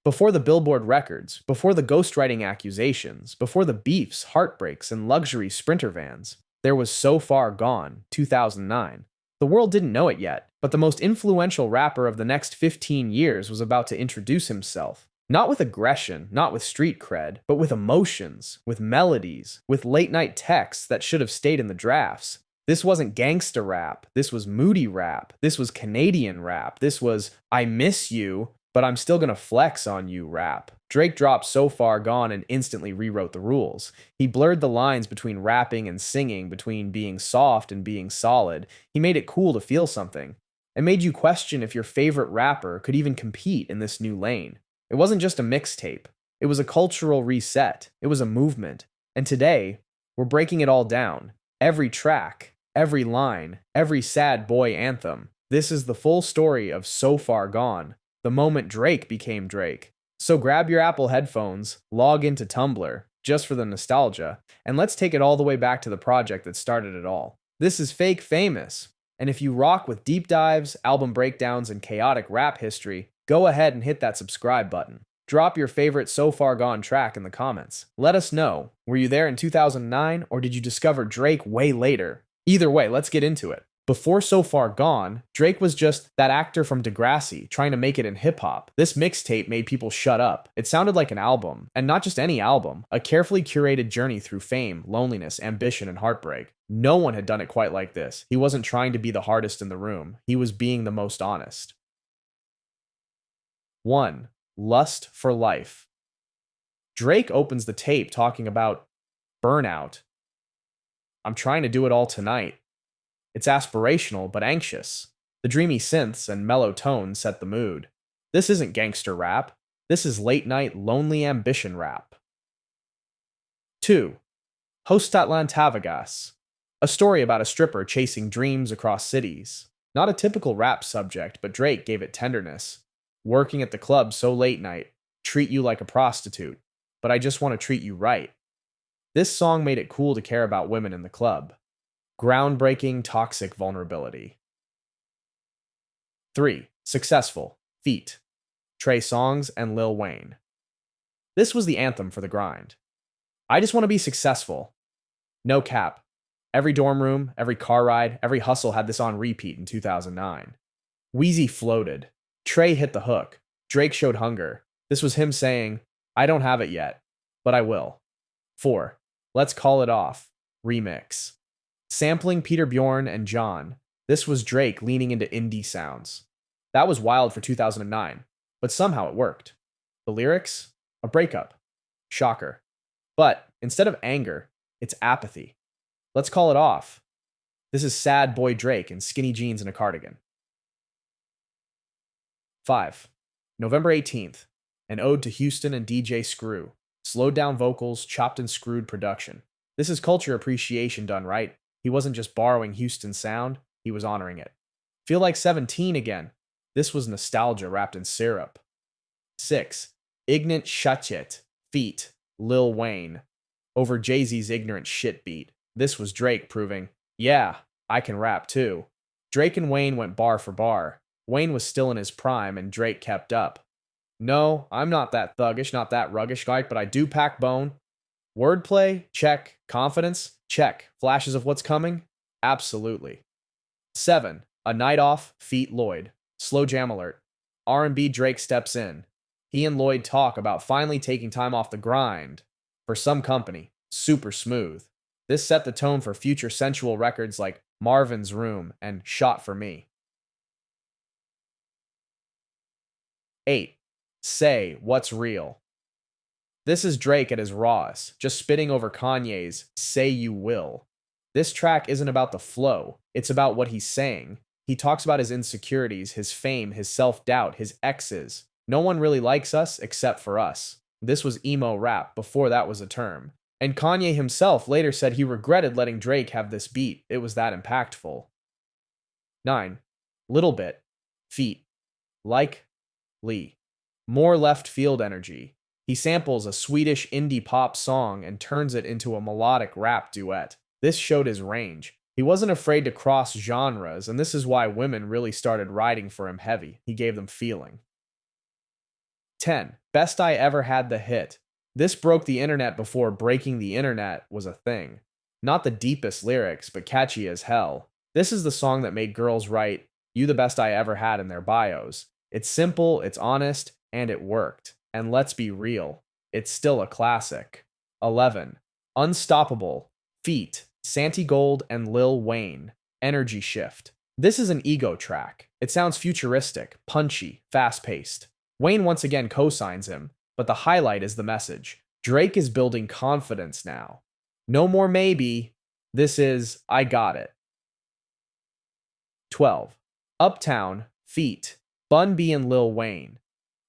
Before the Billboard records, before the ghostwriting accusations, before the beefs, heartbreaks, and luxury sprinter vans, there was So Far Gone, 2009. The world didn't know it yet, but the most influential rapper of the next 15 years was about to introduce himself. Not with aggression, not with street cred, but with emotions, with melodies, with late night texts that should have stayed in the drafts. This wasn't gangsta rap, this was moody rap, this was Canadian rap, this was I miss you, but I'm still gonna flex on you rap. Drake dropped So Far Gone and instantly rewrote the rules. He blurred the lines between rapping and singing, between being soft and being solid. He made it cool to feel something, and made you question if your favorite rapper could even compete in this new lane. It wasn't just a mixtape, it was a cultural reset, it was a movement. And today, we're breaking it all down. Every track, every line, every sad boy anthem. This is the full story of So Far Gone, the moment Drake became Drake. So grab your Apple headphones, log into Tumblr, just for the nostalgia, and let's take it all the way back to the project that started it all. This is Fake Famous, and if you rock with deep dives, album breakdowns, and chaotic rap history, go ahead and hit that subscribe button. Drop your favorite So Far Gone track in the comments. Let us know, were you there in 2009, or did you discover Drake way later? Either way, let's get into it. Before So Far Gone, Drake was just that actor from Degrassi trying to make it in hip-hop. This mixtape made people shut up. It sounded like an album, and not just any album, a carefully curated journey through fame, loneliness, ambition, and heartbreak. No one had done it quite like this. He wasn't trying to be the hardest in the room. He was being the most honest. 1. Lust for Life. Drake opens the tape talking about burnout. I'm trying to do it all tonight. It's aspirational, but anxious. The dreamy synths and mellow tones set the mood. This isn't gangster rap. This is late-night, lonely ambition rap. 2. Hostatlantavegas. A story about a stripper chasing dreams across cities. Not a typical rap subject, but Drake gave it tenderness. Working at the club so late night, treat you like a prostitute, but I just want to treat you right. This song made it cool to care about women in the club. Groundbreaking toxic vulnerability. 3. Successful, feat. Trey Songz and Lil Wayne. This was the anthem for the grind. I just want to be successful. No cap. Every dorm room, every car ride, every hustle had this on repeat in 2009. Wheezy floated. Trey hit the hook. Drake showed hunger. This was him saying, I don't have it yet, but I will. 4. Let's Call It Off. Remix. Sampling Peter Bjorn and John, this was Drake leaning into indie sounds. That was wild for 2009, but somehow it worked. The lyrics? A breakup. Shocker. But instead of anger, it's apathy. Let's call it off. This is sad boy Drake in skinny jeans and a cardigan. 5. November 18th, an ode to Houston and DJ Screw. Slowed down vocals, chopped and screwed production. This is culture appreciation done right. He wasn't just borrowing Houston's sound, he was honoring it. Feel like 17 again. This was nostalgia wrapped in syrup. 6. Ignorant Shutchit, feat. Lil Wayne. Over Jay-Z's Ignorant Shit beat. This was Drake proving, yeah, I can rap too. Drake and Wayne went bar for bar. Wayne was still in his prime and Drake kept up. No, I'm not that thuggish, not that ruggish like, but I do pack bone. Wordplay? Check. Confidence? Check. Flashes of what's coming? Absolutely. 7. A Night Off, feat. Lloyd. Slow jam alert. R&B Drake steps in. He and Lloyd talk about finally taking time off the grind. For some company. Super smooth. This set the tone for future sensual records like Marvin's Room and Shot for Me. 8. Say What's Real. This is Drake at his rawest, just spitting over Kanye's Say You Will. This track isn't about the flow, it's about what he's saying. He talks about his insecurities, his fame, his self-doubt, his exes. No one really likes us except for us. This was emo rap before that was a term. And Kanye himself later said he regretted letting Drake have this beat. It was that impactful. 9. Little Bit, feat. Like Lee. More left field energy. He samples a Swedish indie pop song and turns it into a melodic rap duet. This showed his range. He wasn't afraid to cross genres, and this is why women really started riding for him heavy. He gave them feeling. 10. Best I Ever Had the Hit. This broke the internet before breaking the internet was a thing. Not the deepest lyrics, but catchy as hell. This is the song that made girls write, "You the best I ever had" in their bios. It's simple, it's honest, and it worked. And let's be real, it's still a classic. 11. Unstoppable. Feat. Santi Gold and Lil Wayne. Energy Shift. This is an ego track. It sounds futuristic, punchy, fast-paced. Wayne once again co-signs him, but the highlight is the message. Drake is building confidence now. No more maybe. This is I Got It. 12. Uptown. Feat. Bun B and Lil Wayne.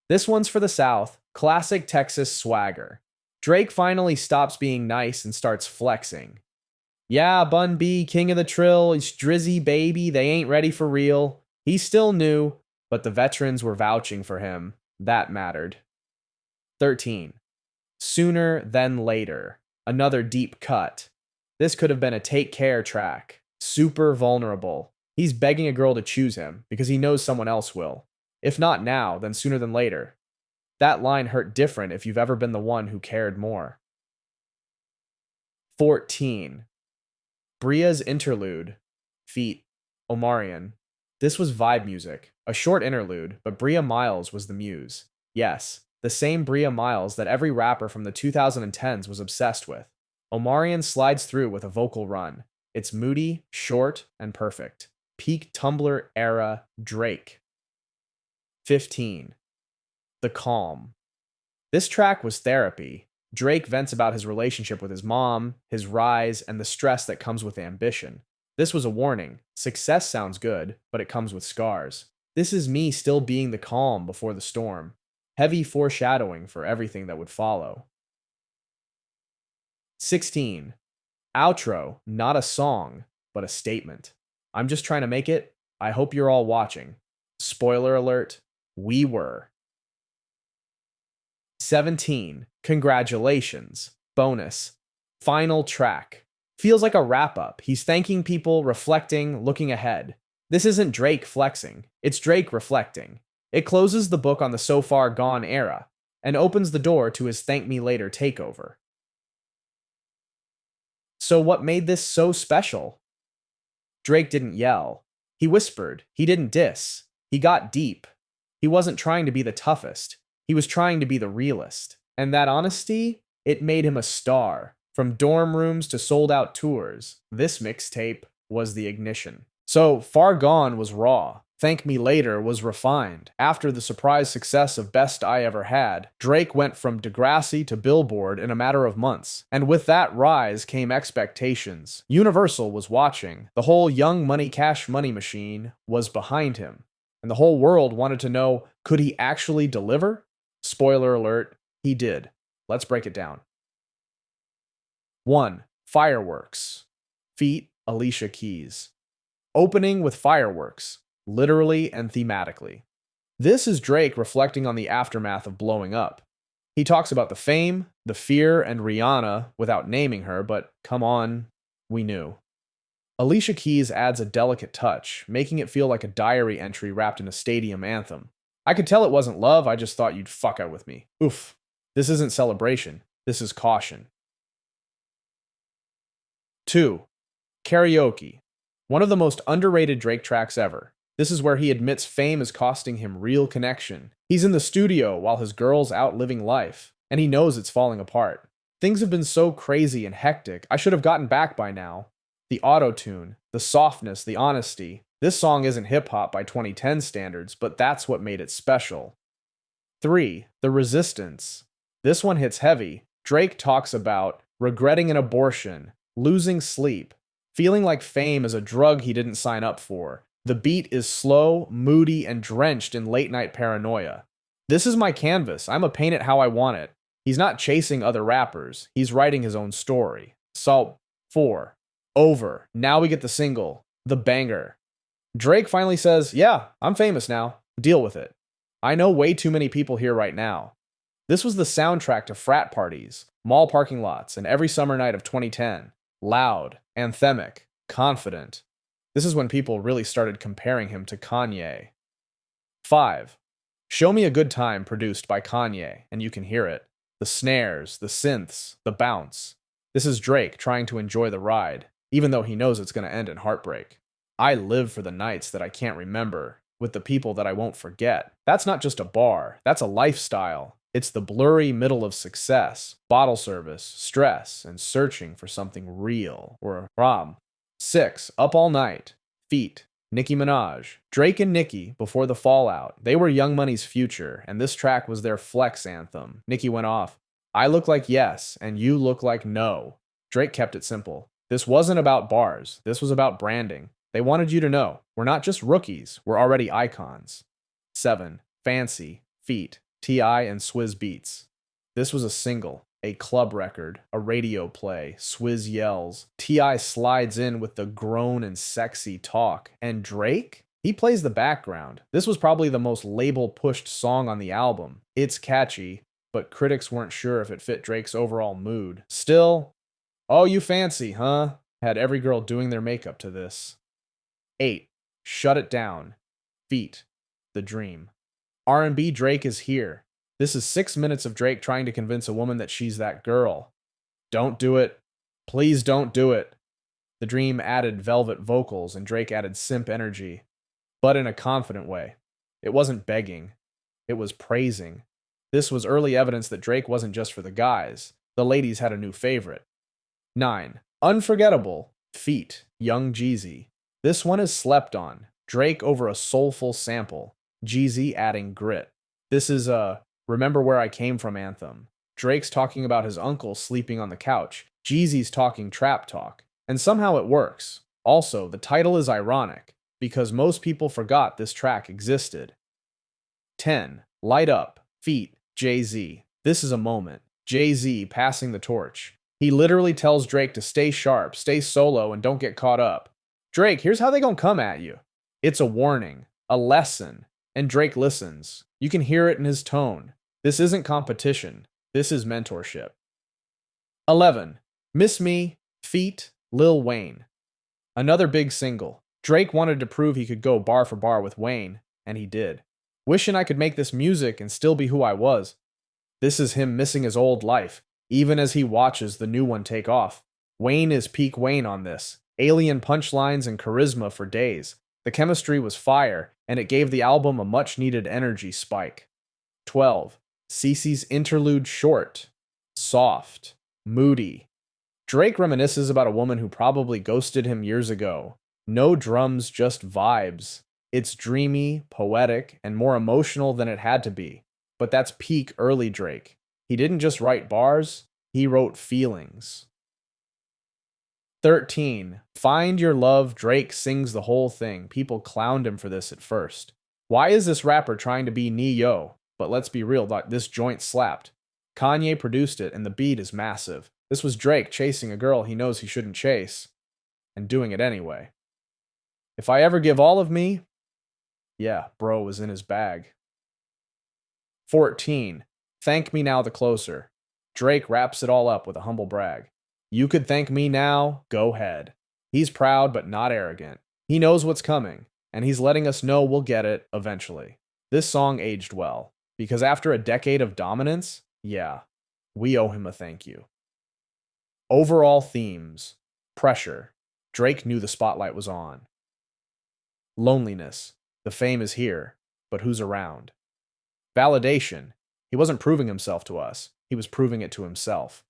This one's for the South. Classic Texas swagger. Drake finally stops being nice and starts flexing. Yeah, Bun B, king of the trill, he's Drizzy, baby, they ain't ready for real. He's still new, but the veterans were vouching for him. That mattered. 13. Sooner Than Later. Another deep cut. This could have been a Take Care track. Super vulnerable. He's begging a girl to choose him because he knows someone else will. If not now, then sooner than later. That line hurt different if you've ever been the one who cared more. 14. Bria's Interlude. Feat. Omarion. This was vibe music, a short interlude, but Bria Miles was the muse. Yes, the same Bria Miles that every rapper from the 2010s was obsessed with. Omarion slides through with a vocal run. It's moody, short, and perfect. Peak Tumblr era Drake. 15. The Calm. This track was therapy. Drake vents about his relationship with his mom, his rise, and the stress that comes with ambition. This was a warning. Success sounds good, but it comes with scars. This is me still being the calm before the storm. Heavy foreshadowing for everything that would follow. 16. Outro, not a song, but a statement. I'm just trying to make it. I hope you're all watching. Spoiler alert, we were. 17. Congratulations. Bonus. Final track. Feels like a wrap-up. He's thanking people, reflecting, looking ahead. This isn't Drake flexing. It's Drake reflecting. It closes the book on the so far gone era and opens the door to his Thank Me Later takeover. So what made this so special? Drake didn't yell. He whispered. He didn't diss. He got deep. He wasn't trying to be the toughest. He was trying to be the realist. And that honesty, it made him a star. From dorm rooms to sold-out tours, this mixtape was the ignition. So, Far Gone was raw. Thank Me Later was refined. After the surprise success of Best I Ever Had, Drake went from Degrassi to Billboard in a matter of months. And with that rise came expectations. Universal was watching. The whole Young Money Cash Money machine was behind him. And the whole world wanted to know, could he actually deliver? Spoiler alert, he did. Let's break it down. 1. Fireworks. Feat. Alicia Keys. Opening with Fireworks, literally and thematically. This is Drake reflecting on the aftermath of blowing up. He talks about the fame, the fear, and Rihanna without naming her, but come on, we knew. Alicia Keys adds a delicate touch, making it feel like a diary entry wrapped in a stadium anthem. I could tell it wasn't love, I just thought you'd fuck out with me. Oof. This isn't celebration, this is caution. 2. Karaoke. One of the most underrated Drake tracks ever. This is where he admits fame is costing him real connection. He's in the studio while his girl's out living life, and he knows it's falling apart. Things have been so crazy and hectic, I should have gotten back by now. The auto-tune, the softness, the honesty. This song isn't hip-hop by 2010 standards, but that's what made it special. 3. The Resistance. This one hits heavy. Drake talks about regretting an abortion, losing sleep, feeling like fame is a drug he didn't sign up for. The beat is slow, moody, and drenched in late-night paranoia. This is my canvas. I'ma paint it how I want it. He's not chasing other rappers. He's writing his own story. So, 4. Over. Now we get the single, the banger. Drake finally says, yeah, I'm famous now. Deal with it. I know way too many people here right now. This was the soundtrack to frat parties, mall parking lots, and every summer night of 2010. Loud, anthemic, confident. This is when people really started comparing him to Kanye. 5. Show Me a Good Time produced by Kanye, and you can hear it. The snares, the synths, the bounce. This is Drake trying to enjoy the ride, even though he knows it's going to end in heartbreak. I live for the nights that I can't remember, with the people that I won't forget. That's not just a bar, that's a lifestyle. It's the blurry middle of success, bottle service, stress, and searching for something real or a prom. 6. Up All Night. Feat. Nicki Minaj. Drake and Nicki, before the fallout, they were Young Money's future, and this track was their flex anthem. Nicki went off, I look like yes, and you look like no. Drake kept it simple. This wasn't about bars, this was about branding. They wanted you to know, we're not just rookies, we're already icons. 7. Fancy. Feat. T.I. and Swizz Beatz. This was a single, a club record, a radio play, Swizz yells. T.I. slides in with the grown and sexy talk. And Drake? He plays the background. This was probably the most label-pushed song on the album. It's catchy, but critics weren't sure if it fit Drake's overall mood. Still, oh, you fancy, huh? Had every girl doing their makeup to this. 8. Shut It Down. Feat. The Dream. R&B Drake is here. This is 6 minutes of Drake trying to convince a woman that she's that girl. Don't do it. Please don't do it. The Dream added velvet vocals and Drake added simp energy, but in a confident way. It wasn't begging. It was praising. This was early evidence that Drake wasn't just for the guys. The ladies had a new favorite. 9. Unforgettable. Feat. Young Jeezy. This one is slept on. Drake over a soulful sample. Jeezy adding grit. This is a Remember Where I Came From anthem. Drake's talking about his uncle sleeping on the couch. Jeezy's talking trap talk. And somehow it works. Also, the title is ironic, because most people forgot this track existed. 10. Light Up. Feat. Jay-Z. This is a moment. Jay-Z passing the torch. He literally tells Drake to stay sharp, stay solo, and don't get caught up. Drake, here's how they gonna come at you. It's a warning, a lesson, and Drake listens. You can hear it in his tone. This isn't competition. This is mentorship. 11. Miss Me. Feat. Lil Wayne. Another big single. Drake wanted to prove he could go bar for bar with Wayne, and he did. Wishing I could make this music and still be who I was. This is him missing his old life, even as he watches the new one take off. Wayne is peak Wayne on this. Alien punchlines and charisma for days. The chemistry was fire, and it gave the album a much-needed energy spike. 12. Cece's interlude short. Soft. Moody. Drake reminisces about a woman who probably ghosted him years ago. No drums, just vibes. It's dreamy, poetic, and more emotional than it had to be. But that's peak early Drake. He didn't just write bars, he wrote feelings. 13. Find Your Love. Drake sings the whole thing. People clowned him for this at first. Why is this rapper trying to be Ne-Yo? But let's be real, this joint slapped. Kanye produced it, and the beat is massive. This was Drake chasing a girl he knows he shouldn't chase, and doing it anyway. If I ever give all of me, yeah, bro was in his bag. 14. Thank Me Now the Closer. Drake wraps it all up with a humble brag. You could thank me now, go ahead. He's proud but not arrogant. He knows what's coming, and he's letting us know we'll get it eventually. This song aged well, because after a decade of dominance, yeah, we owe him a thank you. Overall themes. Pressure. Drake knew the spotlight was on. Loneliness. The fame is here, but who's around? Validation. He wasn't proving himself to us, he was proving it to himself.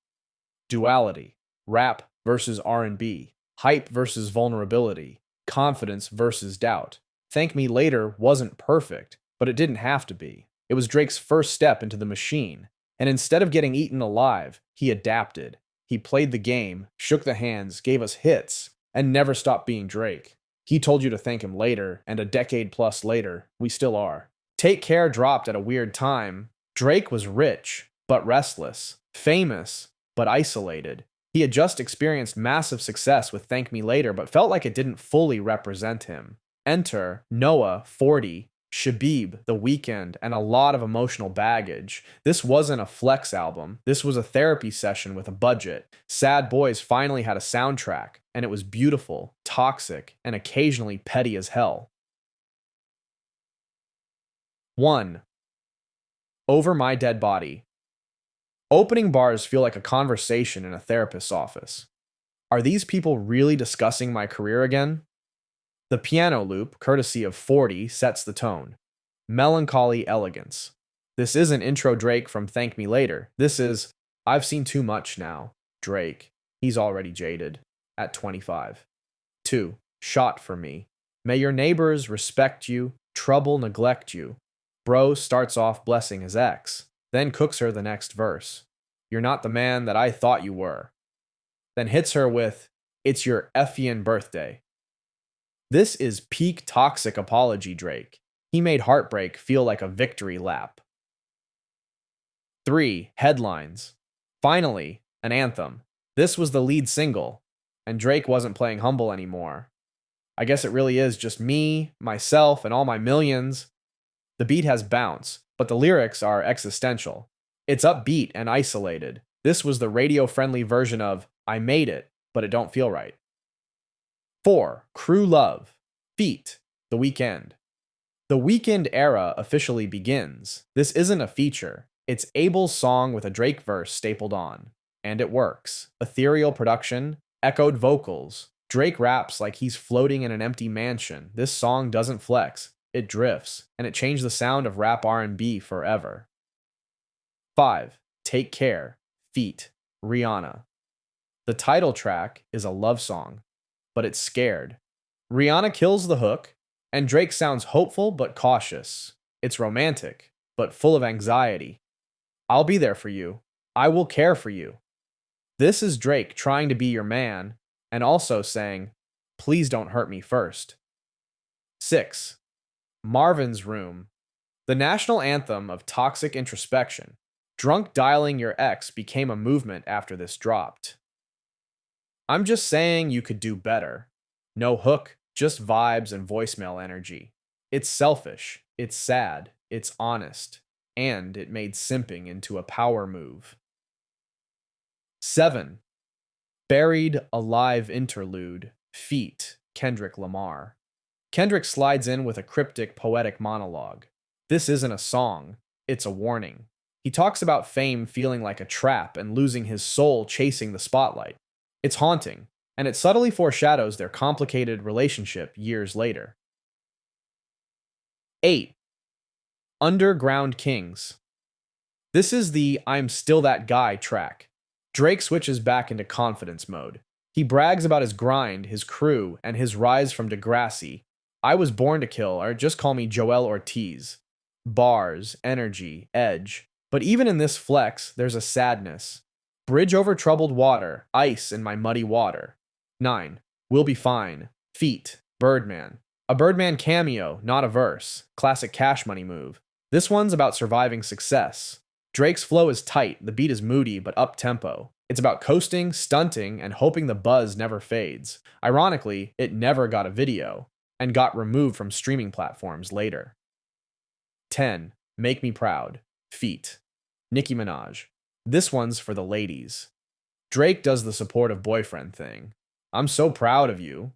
Duality. Rap versus R&B. Hype versus vulnerability. Confidence versus doubt. Thank Me Later wasn't perfect, but it didn't have to be. It was Drake's first step into the machine. And instead of getting eaten alive, he adapted. He played the game, shook the hands, gave us hits, and never stopped being Drake. He told you to thank him later, and a decade plus later, we still are. Take Care dropped at a weird time. Drake was rich, but restless. Famous, but isolated. He had just experienced massive success with Thank Me Later, but felt like it didn't fully represent him. Enter Noah, 40, Shabib, The Weeknd, and a lot of emotional baggage. This wasn't a flex album. This was a therapy session with a budget. Sad Boys finally had a soundtrack, and it was beautiful, toxic, and occasionally petty as hell. 1. Over my dead body. Opening bars feel like a conversation in a therapist's office. Are these people really discussing my career again? The piano loop, courtesy of 40, sets the tone. Melancholy elegance. This isn't intro Drake from Thank Me Later. This is, I've seen too much now. Drake. He's already jaded. At 25. 2. Shot for me. May your neighbors respect you, trouble neglect you. Bro starts off blessing his ex, then cooks her the next verse. You're not the man that I thought you were. Then hits her with, it's your effian birthday. This is peak toxic apology Drake. He made heartbreak feel like a victory lap. 3. Headlines. Finally, an anthem. This was the lead single, and Drake wasn't playing humble anymore. I guess it really is just me, myself, and all my millions. The beat has bounce, but the lyrics are existential. It's upbeat and isolated. This was the radio-friendly version of I made it, but it don't feel right. 4. Crew Love. Feat. The Weeknd. The Weeknd era officially begins. This isn't a feature. It's Abel's song with a Drake verse stapled on. And it works. Ethereal production, echoed vocals. Drake raps like he's floating in an empty mansion. This song doesn't flex. It drifts, and it changed the sound of rap R&B forever. 5. Take Care. Feat. Rihanna. The title track is a love song, but it's scared. Rihanna kills the hook, and Drake sounds hopeful but cautious. It's romantic, but full of anxiety. I'll be there for you. I will care for you. This is Drake trying to be your man, and also saying, please don't hurt me first. 6. Marvin's Room. The national anthem of toxic introspection. Drunk dialing your ex became a movement after this dropped. I'm just saying you could do better. No hook, just vibes and voicemail energy. It's selfish, it's sad, it's honest, and it made simping into a power move. 7. Buried Alive Interlude. Feat. Kendrick Lamar. Kendrick slides in with a cryptic, poetic monologue. This isn't a song, it's a warning. He talks about fame feeling like a trap and losing his soul chasing the spotlight. It's haunting, and it subtly foreshadows their complicated relationship years later. 8. Underground Kings. This is the I'm Still That Guy track. Drake switches back into confidence mode. He brags about his grind, his crew, and his rise from Degrassi. I was born to kill, or just call me Joel Ortiz. Bars, energy, edge. But even in this flex, there's a sadness. Bridge over troubled water, ice in my muddy water. 9. We'll Be Fine. Feat. Birdman. A Birdman cameo, not a verse. Classic Cash Money move. This one's about surviving success. Drake's flow is tight, the beat is moody but up-tempo. It's about coasting, stunting, and hoping the buzz never fades. Ironically, it never got a video, and got removed from streaming platforms later. 10. Make Me Proud. Feat. Nicki Minaj. This one's for the ladies. Drake does the supportive boyfriend thing. I'm so proud of you.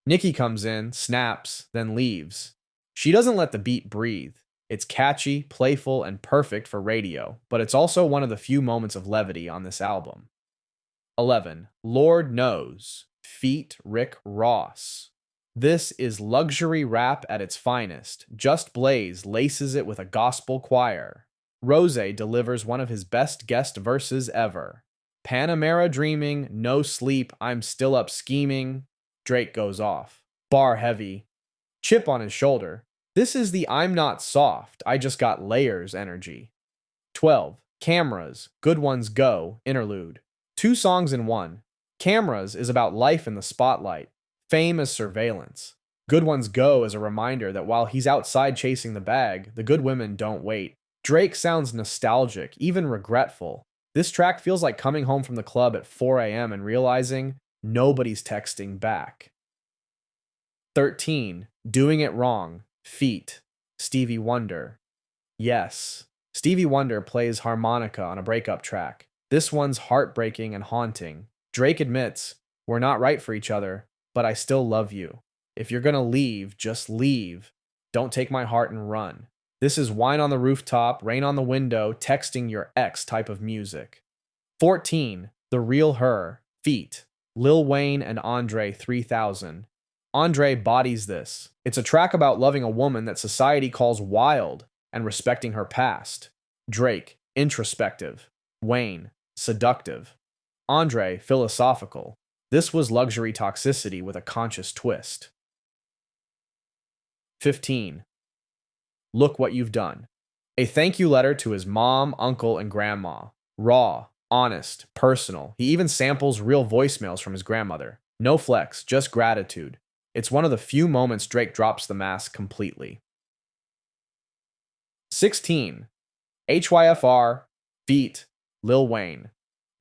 Nicki comes in, snaps, then leaves. She doesn't let the beat breathe. It's catchy, playful, and perfect for radio, but it's also one of the few moments of levity on this album. 11. Lord Knows. Feat. Rick Ross. This is luxury rap at its finest. Just Blaze laces it with a gospel choir. Rose delivers one of his best guest verses ever. Panamera dreaming, no sleep, I'm still up scheming. Drake goes off. Bar heavy. Chip on his shoulder. This is the I'm not soft, I just got layers energy. 12. Cameras, Good Ones Go, interlude. 2 songs in one. Cameras is about life in the spotlight. Fame as surveillance. Good Ones Go is a reminder that while he's outside chasing the bag, the good women don't wait. Drake sounds nostalgic, even regretful. This track feels like coming home from the club at 4 a.m. and realizing nobody's texting back. 13. Doing It Wrong. Feat. Stevie Wonder. Yes, Stevie Wonder plays harmonica on a breakup track. This one's heartbreaking and haunting. Drake admits, we're not right for each other, but I still love you. If you're gonna leave, just leave. Don't take my heart and run. This is wine on the rooftop, rain on the window, texting your ex type of music. 14. The Real Her, feat. Lil Wayne and Andre 3000. Andre bodies this. It's a track about loving a woman that society calls wild and respecting her past. Drake, introspective. Wayne, seductive. Andre, philosophical. This was luxury toxicity with a conscious twist. 15. Look What You've Done. A thank you letter to his mom, uncle, and grandma. Raw, honest, personal. He even samples real voicemails from his grandmother. No flex, just gratitude. It's one of the few moments Drake drops the mask completely. 16. HYFR, feat. Lil Wayne.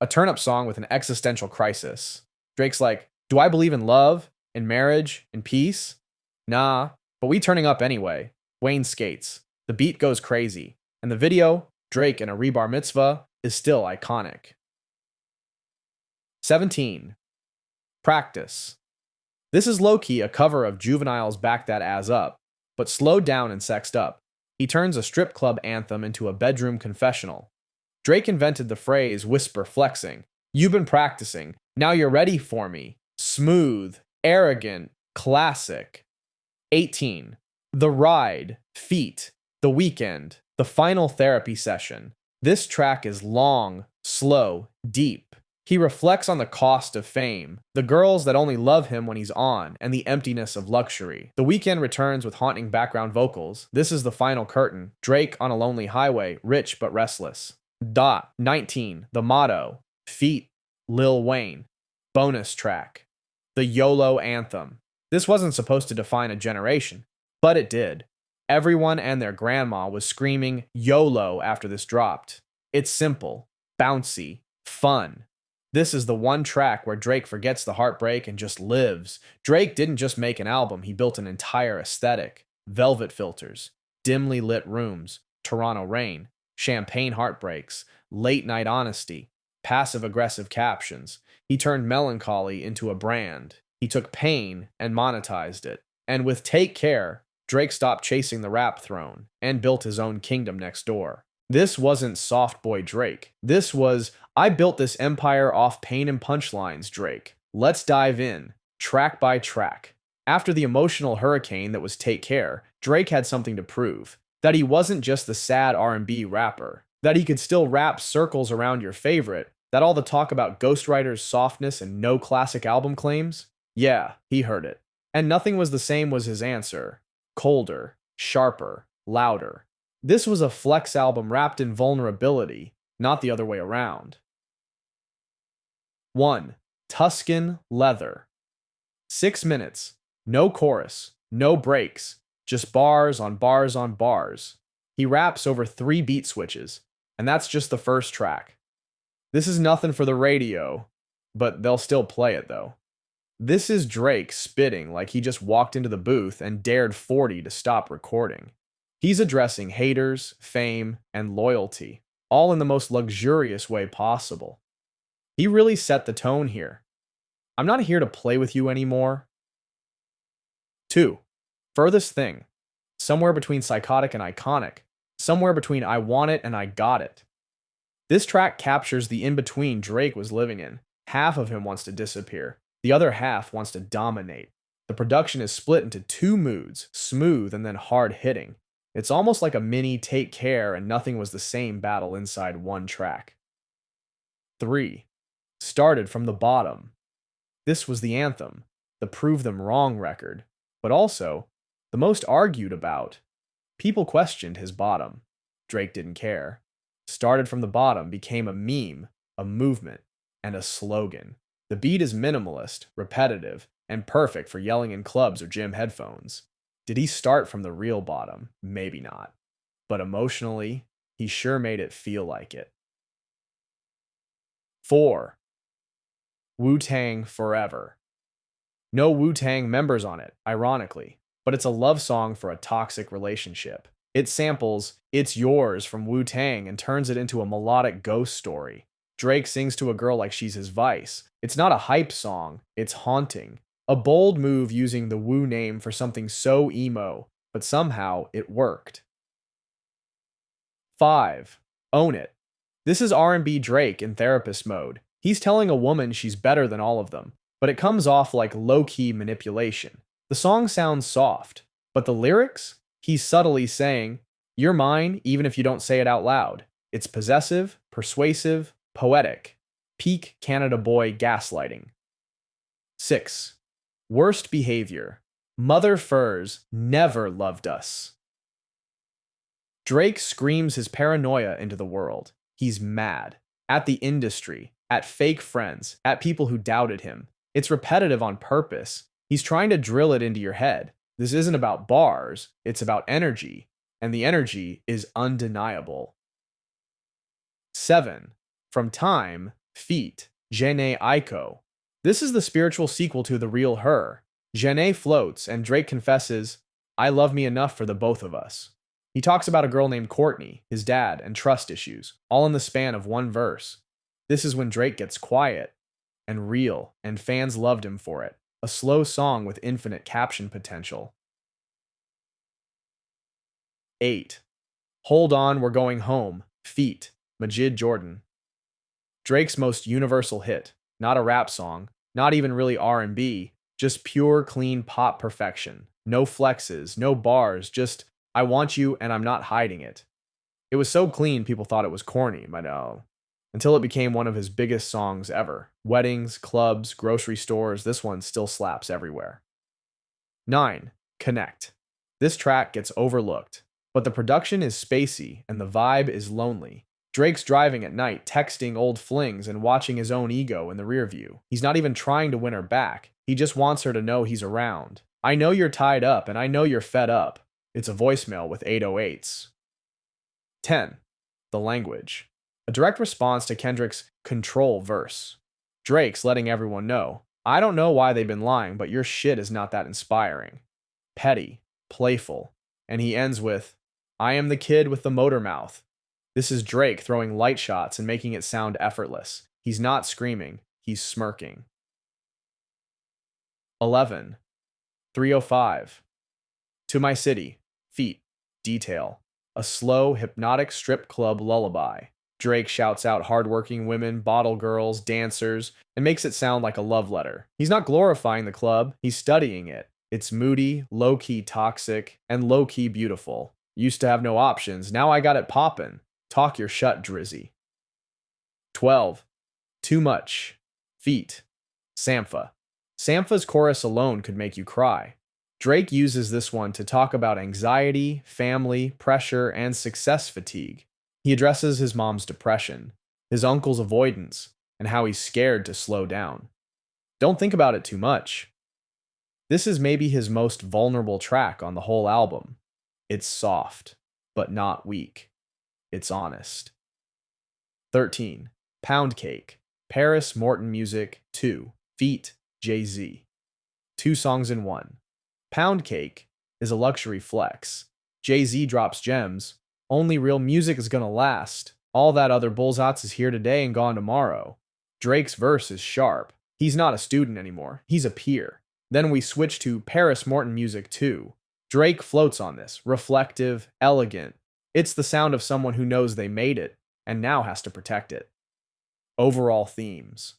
A turn-up song with an existential crisis. Drake's like, do I believe in love, in marriage, in peace? Nah, but we turning up anyway. Wayne skates. The beat goes crazy. And the video, Drake in a rebar mitzvah, is still iconic. 17. Practice. This is low-key a cover of Juvenile's Back That Ass Up, but slowed down and sexed up. He turns a strip club anthem into a bedroom confessional. Drake invented the phrase whisper flexing. You've been practicing. Now you're ready for me. Smooth, arrogant, classic. 18. The Ride, feat. The Weekend, the final therapy session. This track is long, slow, deep. He reflects on the cost of fame, the girls that only love him when he's on, and the emptiness of luxury. The Weekend returns with haunting background vocals. This is the final curtain. Drake on a lonely highway, rich but restless. 19. The Motto, feat. Lil Wayne. Bonus track. The YOLO anthem. This wasn't supposed to define a generation, but it did. Everyone and their grandma was screaming YOLO after this dropped. It's simple, bouncy, fun. This is the one track where Drake forgets the heartbreak and just lives. Drake didn't just make an album, he built an entire aesthetic. Velvet filters, dimly lit rooms, Toronto rain, champagne heartbreaks, late night honesty, passive-aggressive captions. He turned melancholy into a brand. He took pain and monetized it. And with Take Care, Drake stopped chasing the rap throne and built his own kingdom next door. This wasn't soft boy Drake. This was, I built this empire off pain and punchlines Drake. Let's dive in, track by track. After the emotional hurricane that was Take Care, Drake had something to prove. That he wasn't just the sad R&B rapper. That he could still rap circles around your favorite. That all the talk about ghostwriters' softness and no classic album claims? Yeah, he heard it. And nothing was the same was his answer. Colder, sharper, louder. This was a flex album wrapped in vulnerability, not the other way around. 1. Tuscan Leather. 6 minutes. No chorus, no breaks, just bars on bars on bars. He raps over 3 beat switches, and that's just the first track. This is nothing for the radio, but they'll still play it though. This is Drake spitting like he just walked into the booth and dared 40 to stop recording. He's addressing haters, fame, and loyalty, all in the most luxurious way possible. He really set the tone here. I'm not here to play with you anymore. 2. Furthest Thing. Somewhere between psychotic and iconic. Somewhere between I Want It and I Got It. This track captures the in-between Drake was living in. Half of him wants to disappear. The other half wants to dominate. The production is split into 2 moods, smooth and then hard-hitting. It's almost like a mini Take Care and Nothing Was the Same battle inside one track. 3. Started from the Bottom. This was the anthem, the Prove Them Wrong record, but also the most argued about. People questioned his bottom. Drake didn't care. Started from the Bottom became a meme, a movement, and a slogan. The beat is minimalist, repetitive, and perfect for yelling in clubs or gym headphones. Did he start from the real bottom? Maybe not. But emotionally, he sure made it feel like it. 4. Wu-Tang Forever. No Wu-Tang members on it, ironically, but it's a love song for a toxic relationship. It samples It's Yours from Wu-Tang and turns it into a melodic ghost story. Drake sings to a girl like she's his vice. It's not a hype song, it's haunting. A bold move using the Wu name for something so emo, but somehow it worked. 5. Own It. This is R&B Drake in therapist mode. He's telling a woman she's better than all of them, but it comes off like low-key manipulation. The song sounds soft, but the lyrics? He's subtly saying, "You're mine even if you don't say it out loud." It's possessive, persuasive, poetic. Peak Canada boy gaslighting. 6. Worst behavior. Mother Furs never loved us. Drake screams his paranoia into the world. He's mad. At the industry, at fake friends, at people who doubted him. It's repetitive on purpose. He's trying to drill it into your head. This isn't about bars, it's about energy, and the energy is undeniable. 7. From Time, Feet, Jene Aiko. This is the spiritual sequel to The Real Her. Jene floats, and Drake confesses, "I love me enough for the both of us." He talks about a girl named Courtney, his dad, and trust issues, all in the span of one verse. This is when Drake gets quiet and real, and fans loved him for it. A slow song with infinite caption potential. 8. Hold On, We're Going Home, Feat, Majid Jordan. Drake's most universal hit. Not a rap song, not even really R&B, just pure, clean pop perfection. No flexes, no bars, just, "I want you and I'm not hiding it." It was so clean people thought it was corny, but no. Until it became one of his biggest songs ever. Weddings, clubs, grocery stores, this one still slaps everywhere. 9. Connect. This track gets overlooked, but the production is spacey and the vibe is lonely. Drake's driving at night, texting old flings and watching his own ego in the rearview. He's not even trying to win her back. He just wants her to know he's around. "I know you're tied up and I know you're fed up." It's a voicemail with 808s. 10. The Language. A direct response to Kendrick's Control verse. Drake's letting everyone know, "I don't know why they've been lying, but your shit is not that inspiring." Petty, playful, and he ends with, "I am the kid with the motor mouth." This is Drake throwing light shots and making it sound effortless. He's not screaming, he's smirking. 11. 305. To My City, Feat, Detail. A slow, hypnotic strip club lullaby. Drake shouts out hardworking women, bottle girls, dancers, and makes it sound like a love letter. He's not glorifying the club, he's studying it. It's moody, low-key toxic, and low-key beautiful. Used to have no options, now I got it poppin'. Talk your shut, Drizzy. 12. Too Much. Feat. Sampha. Sampha's chorus alone could make you cry. Drake uses this one to talk about anxiety, family, pressure, and success fatigue. He addresses his mom's depression, his uncle's avoidance, and how he's scared to slow down. Don't think about it too much. This is maybe his most vulnerable track on the whole album. It's soft, but not weak. It's honest. 13. Pound Cake. Paris Morton Music 2. Feat. Jay-Z. 2 songs in one. Pound Cake is a luxury flex. Jay-Z drops gems. Only real music is gonna last. All that other bullshit is here today and gone tomorrow. Drake's verse is sharp. He's not a student anymore. He's a peer. Then we switch to Paris Morton Music 2. Drake floats on this. Reflective, elegant. It's the sound of someone who knows they made it and now has to protect it. Overall themes.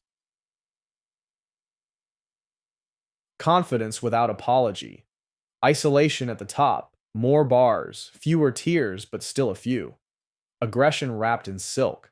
Confidence without apology. Isolation at the top. More bars. Fewer tears, but still a few. Aggression wrapped in silk.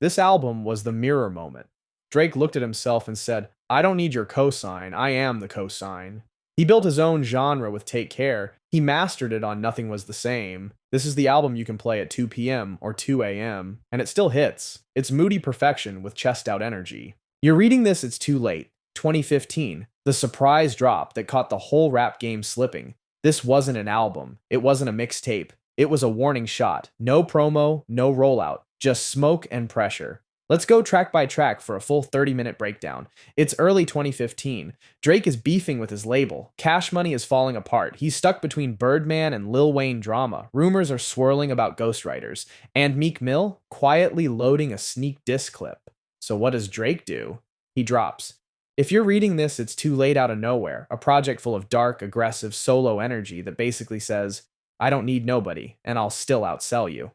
This album was the mirror moment. Drake looked at himself and said, "I don't need your cosign, I am the cosign." He built his own genre with Take Care. He mastered it on Nothing Was the Same. This is the album you can play at 2 p.m. or 2 a.m., and it still hits. It's moody perfection with chest-out energy. You're reading this, it's too late. 2015, the surprise drop that caught the whole rap game slipping. This wasn't an album. It wasn't a mixtape. It was a warning shot. No promo, no rollout. Just smoke and pressure. Let's go track by track for a full 30-minute breakdown. It's early 2015. Drake is beefing with his label. Cash Money is falling apart. He's stuck between Birdman and Lil Wayne drama. Rumors are swirling about ghostwriters. And Meek Mill quietly loading a sneak diss clip. So what does Drake do? He drops. If you're reading this, it's too late out of nowhere. A project full of dark, aggressive, solo energy that basically says, "I don't need nobody, and I'll still outsell you."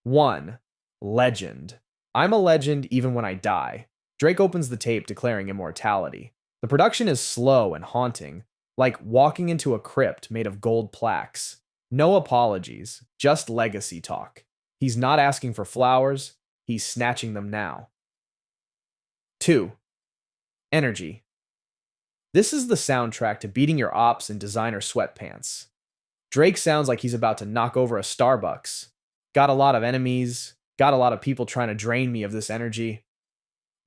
1. Legend. I'm a legend even when I die. Drake opens the tape declaring immortality. The production is slow and haunting, like walking into a crypt made of gold plaques. No apologies, just legacy talk. He's not asking for flowers, he's snatching them now. 2. Energy. This is the soundtrack to beating your ops in designer sweatpants. Drake sounds like he's about to knock over a Starbucks. Got a lot of enemies, got a lot of people trying to drain me of this energy.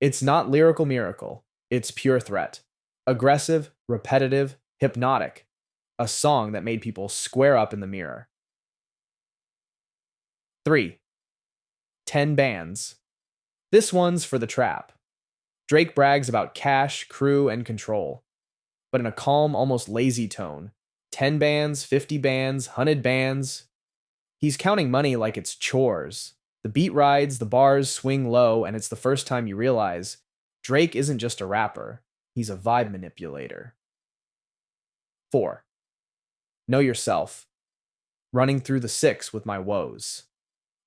It's not lyrical miracle, it's pure threat. Aggressive, repetitive, hypnotic. A song that made people square up in the mirror. 3. 10 bands. This one's for the trap. Drake brags about cash, crew, and control, but in a calm, almost lazy tone. 10 bands, 50 bands, 100 bands. He's counting money like it's chores. The beat rides, the bars swing low, and it's the first time you realize Drake isn't just a rapper, he's a vibe manipulator. 4. Know yourself. Running through the 6 with my woes.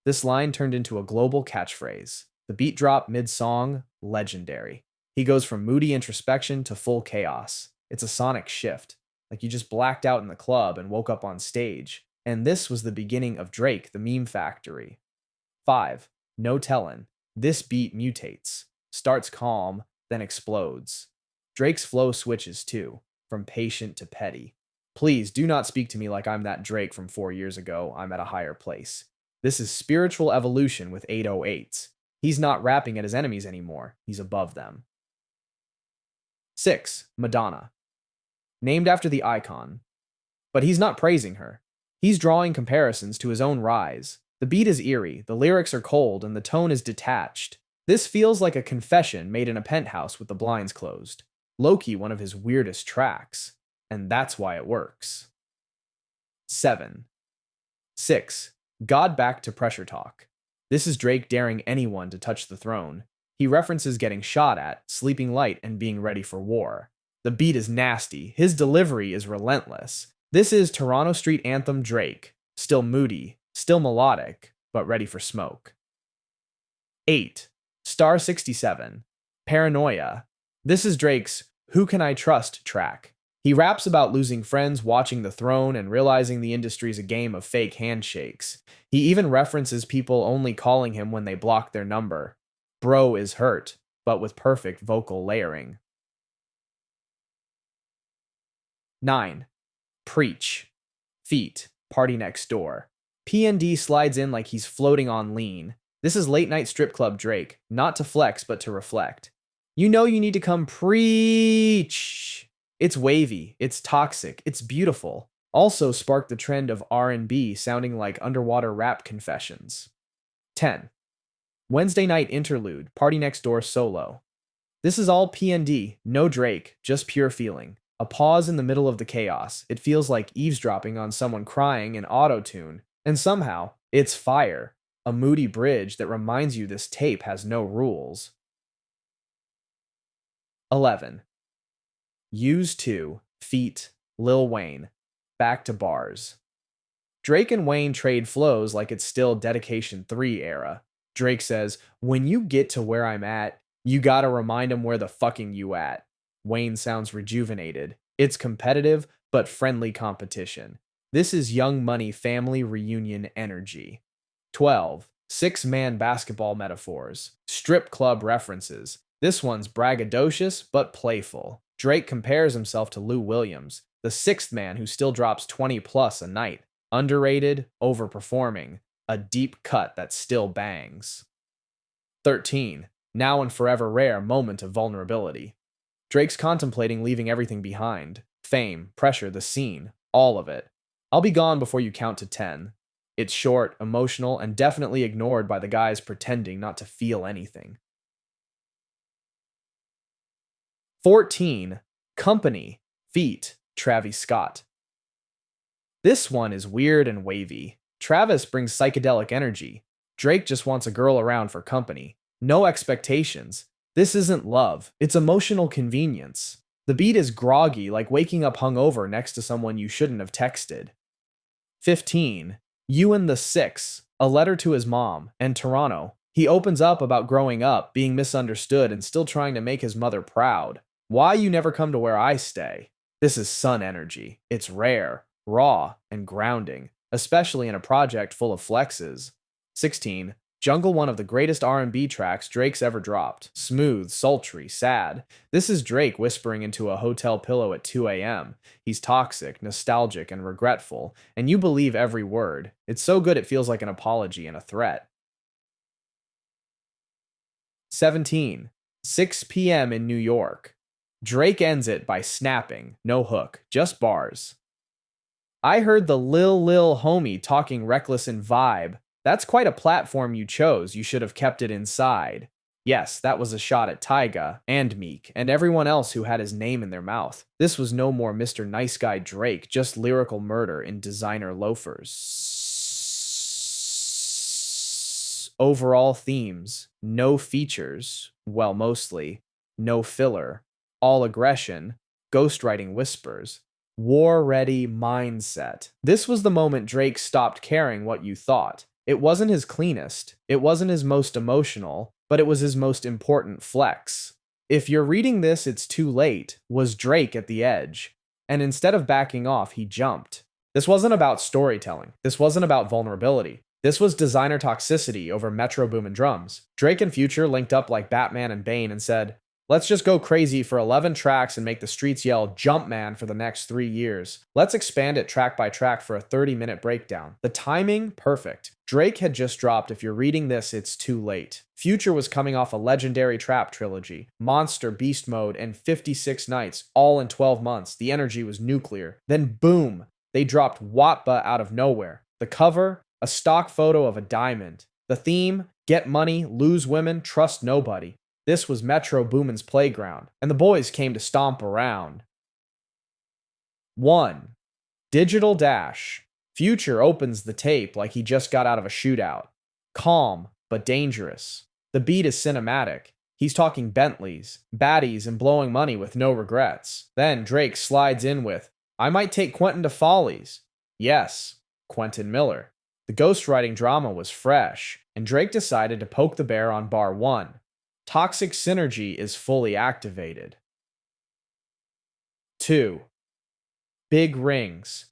This line turned into a global catchphrase. The beat drop mid-song, legendary. He goes from moody introspection to full chaos. It's a sonic shift, like you just blacked out in the club and woke up on stage. And this was the beginning of Drake, the meme factory. 5. No tellin'. This beat mutates. Starts calm, then explodes. Drake's flow switches too, from patient to petty. Please do not speak to me like I'm that Drake from 4 years ago. I'm at a higher place. This is spiritual evolution with 808s. He's not rapping at his enemies anymore. He's above them. 6. Madonna. Named after the icon. But he's not praising her. He's drawing comparisons to his own rise. The beat is eerie, the lyrics are cold, and the tone is detached. This feels like a confession made in a penthouse with the blinds closed. Low-key one of his weirdest tracks. And that's why it works. 7. 6. God back to pressure talk. This is Drake daring anyone to touch the throne. He references getting shot at, sleeping light, and being ready for war. The beat is nasty. His delivery is relentless. This is Toronto Street Anthem Drake. Still moody, still melodic, but ready for smoke. 8. Star 67. Paranoia. This is Drake's Who Can I Trust track. He raps about losing friends watching the throne and realizing the industry's a game of fake handshakes. He even references people only calling him when they block their number. Bro is hurt, but with perfect vocal layering. 9. Preach. Feet. Party Next Door. PND slides in like he's floating on lean. This is late night strip club Drake, not to flex but to reflect. You know you need to come preach. It's wavy, it's toxic, it's beautiful. Also sparked the trend of R&B sounding like underwater rap confessions. 10. Wednesday night interlude, Party Next Door solo. This is all PND, no Drake, just pure feeling. A pause in the middle of the chaos. It feels like eavesdropping on someone crying in auto-tune. And somehow, it's fire. A moody bridge that reminds you this tape has no rules. 11. Use 2, Feet, Lil Wayne. Back to bars. Drake and Wayne trade flows like it's still Dedication 3 era. Drake says, when you get to where I'm at, you gotta remind him where the fucking you at. Wayne sounds rejuvenated. It's competitive, but friendly competition. This is Young Money family reunion energy. 12. 6-man basketball metaphors. Strip club references. This one's braggadocious, but playful. Drake compares himself to Lou Williams, the 6th man who still drops 20 plus a night. Underrated, overperforming. A deep cut that still bangs. 13. Now and forever rare moment of vulnerability. Drake's contemplating leaving everything behind. Fame, pressure, the scene, all of it. I'll be gone before you count to 10. It's short, emotional, and definitely ignored by the guys pretending not to feel anything. 14. Company, Feet, Travis Scott. This one is weird and wavy. Travis brings psychedelic energy. Drake just wants a girl around for company. No expectations. This isn't love, it's emotional convenience. The beat is groggy, like waking up hungover next to someone you shouldn't have texted. 15. You and the 6. A letter to his mom, and Toronto. He opens up about growing up, being misunderstood, and still trying to make his mother proud. Why you never come to where I stay? This is sun energy. It's rare, raw, and grounding, especially in a project full of flexes. 16. Jungle, one of the greatest R&B tracks Drake's ever dropped. Smooth, sultry, sad. This is Drake whispering into a hotel pillow at 2 a.m. He's toxic, nostalgic, and regretful, and you believe every word. It's so good it feels like an apology and a threat. 17. 6 p.m. in New York. Drake ends it by snapping, no hook, just bars. I heard the lil homie talking reckless in vibe. That's quite a platform you chose, you should have kept it inside. Yes, that was a shot at Tyga, and Meek, and everyone else who had his name in their mouth. This was no more Mr. Nice Guy Drake, just lyrical murder in designer loafers. Overall themes, no features, well mostly, no filler, all aggression, ghostwriting whispers, war-ready mindset. This was the moment Drake stopped caring what you thought. It wasn't his cleanest, it wasn't his most emotional, but it was his most important flex. If you're reading this, it's too late, was Drake at the edge. And instead of backing off, he jumped. This wasn't about storytelling. This wasn't about vulnerability. This was designer toxicity over Metro Boomin' drums. Drake and Future linked up like Batman and Bane and said, let's just go crazy for 11 tracks and make the streets yell Jumpman for the next 3 years. Let's expand it track by track for a 30-minute breakdown. The timing, perfect. Drake had just dropped If You're Reading This, It's Too Late. Future was coming off a legendary trap trilogy, Monster, Beast Mode, and 56 Nights, all in 12 months. The energy was nuclear. Then boom, they dropped Watba out of nowhere. The cover, a stock photo of a diamond. The theme, get money, lose women, trust nobody. This was Metro Boomin's playground, and the boys came to stomp around. 1. Digital Dash. Future opens the tape like he just got out of a shootout. Calm, but dangerous. The beat is cinematic. He's talking Bentleys, baddies, and blowing money with no regrets. Then Drake slides in with, I might take Quentin to Follies. Yes, Quentin Miller. The ghostwriting drama was fresh, and Drake decided to poke the bear on bar 1. Toxic synergy is fully activated. 2. Big rings.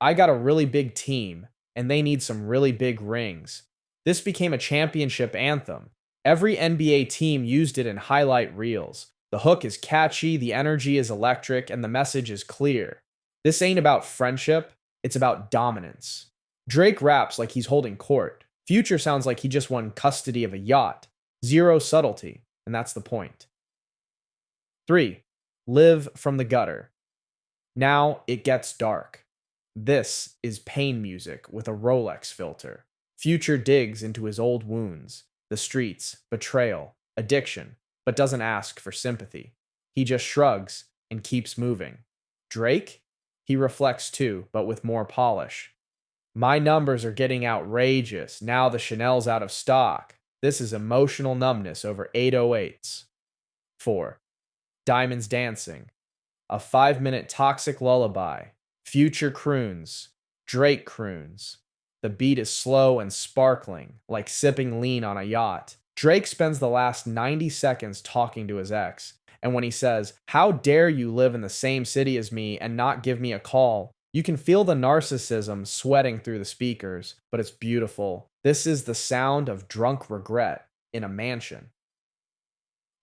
I got a really big team, and they need some really big rings. This became a championship anthem. Every NBA team used it in highlight reels. The hook is catchy, the energy is electric, and the message is clear. This ain't about friendship, it's about dominance. Drake raps like he's holding court. Future sounds like he just won custody of a yacht. Zero subtlety, and that's the point. 3. Live from the gutter. Now it gets dark. This is pain music with a Rolex filter. Future digs into his old wounds, the streets, betrayal, addiction, but doesn't ask for sympathy. He just shrugs and keeps moving. Drake? He reflects too, but with more polish. My numbers are getting outrageous. Now the Chanel's out of stock. This is emotional numbness over 808s. 4. Diamonds Dancing. A 5-minute toxic lullaby. Future croons. Drake croons. The beat is slow and sparkling, like sipping lean on a yacht. Drake spends the last 90 seconds talking to his ex, and when he says, how dare you live in the same city as me and not give me a call, you can feel the narcissism sweating through the speakers, but it's beautiful. This is the sound of drunk regret in a mansion.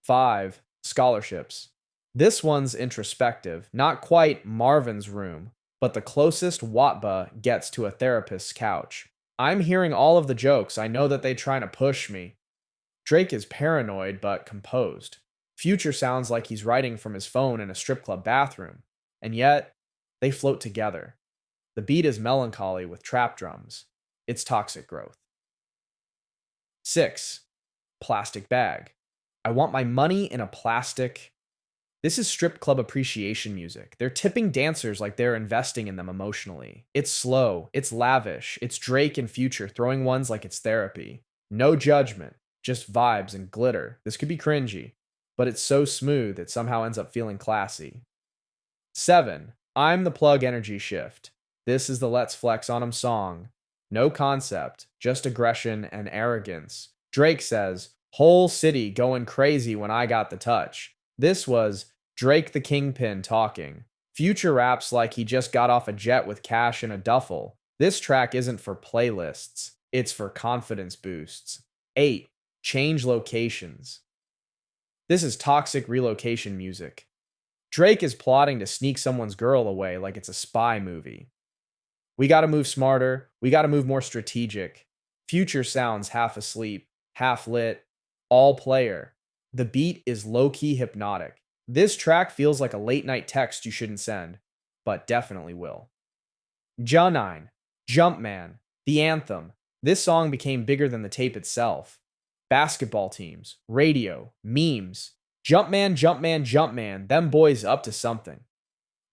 5. Scholarships. This one's introspective, not quite Marvin's room, but the closest Watba gets to a therapist's couch. I'm hearing all of the jokes. I know that they're trying to push me. Drake is paranoid but composed. Future sounds like he's writing from his phone in a strip club bathroom, and yet they float together. The beat is melancholy with trap drums. It's toxic growth. 6. Plastic bag. I want my money in a plastic. This is strip club appreciation music. They're tipping dancers like they're investing in them emotionally. It's slow, it's lavish, it's Drake and Future throwing ones like it's therapy. No judgment, just vibes and glitter. This could be cringy, but it's so smooth it somehow ends up feeling classy. 7. I'm the Plug energy shift. This is the Let's Flex on 'em song. No concept, just aggression and arrogance. Drake says, whole city going crazy when I got the touch. This was Drake the Kingpin talking. Future raps like he just got off a jet with cash in a duffel. This track isn't for playlists, it's for confidence boosts. 8. Change locations. This is toxic relocation music. Drake is plotting to sneak someone's girl away like it's a spy movie. We gotta move smarter, we gotta move more strategic. Future sounds half asleep, half lit, all player. The beat is low-key hypnotic. This track feels like a late-night text you shouldn't send, but definitely will. Ja9, Jumpman, the anthem. This song became bigger than the tape itself. Basketball teams, radio, memes. Jumpman, Jumpman, Jumpman, them boys up to something.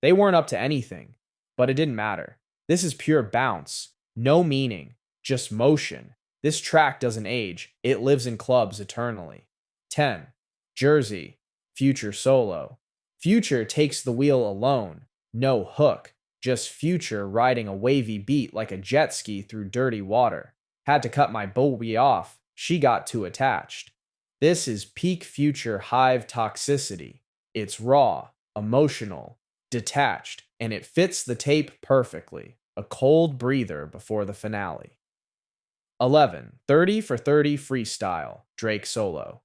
They weren't up to anything, but it didn't matter. This is pure bounce, no meaning, just motion. This track doesn't age, it lives in clubs eternally. 10. Jersey, Future solo. Future takes the wheel alone, no hook, just Future riding a wavy beat like a jet ski through dirty water. Had to cut my Bowie off, she got too attached. This is peak Future hive toxicity. It's raw, emotional, detached, and it fits the tape perfectly. A cold breather before the finale. 11. 30 for 30 freestyle, Drake solo.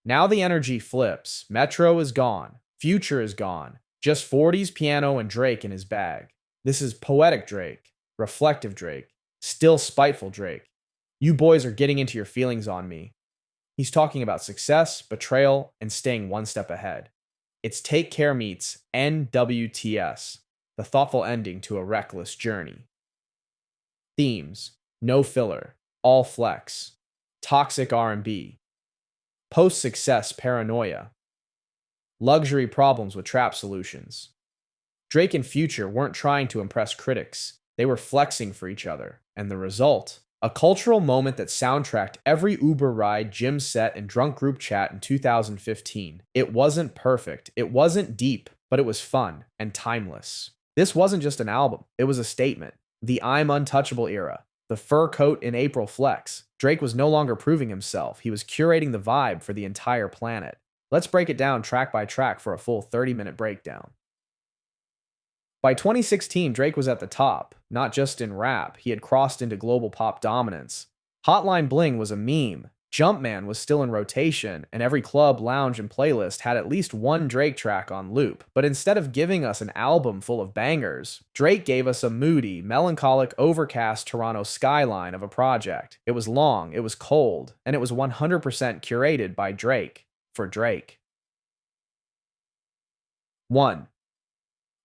Now the energy flips. Metro is gone. Future is gone. Just 40s piano and Drake in his bag. This is poetic Drake, reflective Drake, still spiteful Drake. You boys are getting into your feelings on me. He's talking about success, betrayal, and staying one step ahead. It's Take Care meets NWTS, the thoughtful ending to a reckless journey. Themes, no filler, all flex, toxic R&B, post-success paranoia, luxury problems with trap solutions. Drake and Future weren't trying to impress critics, they were flexing for each other, and the result? A cultural moment that soundtracked every Uber ride, gym set, and drunk group chat in 2015. It wasn't perfect, it wasn't deep, but it was fun and timeless. This wasn't just an album, it was a statement. The I'm Untouchable era, the fur coat in April flex. Drake was no longer proving himself, he was curating the vibe for the entire planet. Let's break it down track by track for a full 30-minute breakdown. By 2016, Drake was at the top, not just in rap, he had crossed into global pop dominance. Hotline Bling was a meme, Jumpman was still in rotation, and every club, lounge, and playlist had at least one Drake track on loop. But instead of giving us an album full of bangers, Drake gave us a moody, melancholic, overcast Toronto skyline of a project. It was long, it was cold, and it was 100% curated by Drake, for Drake. 1.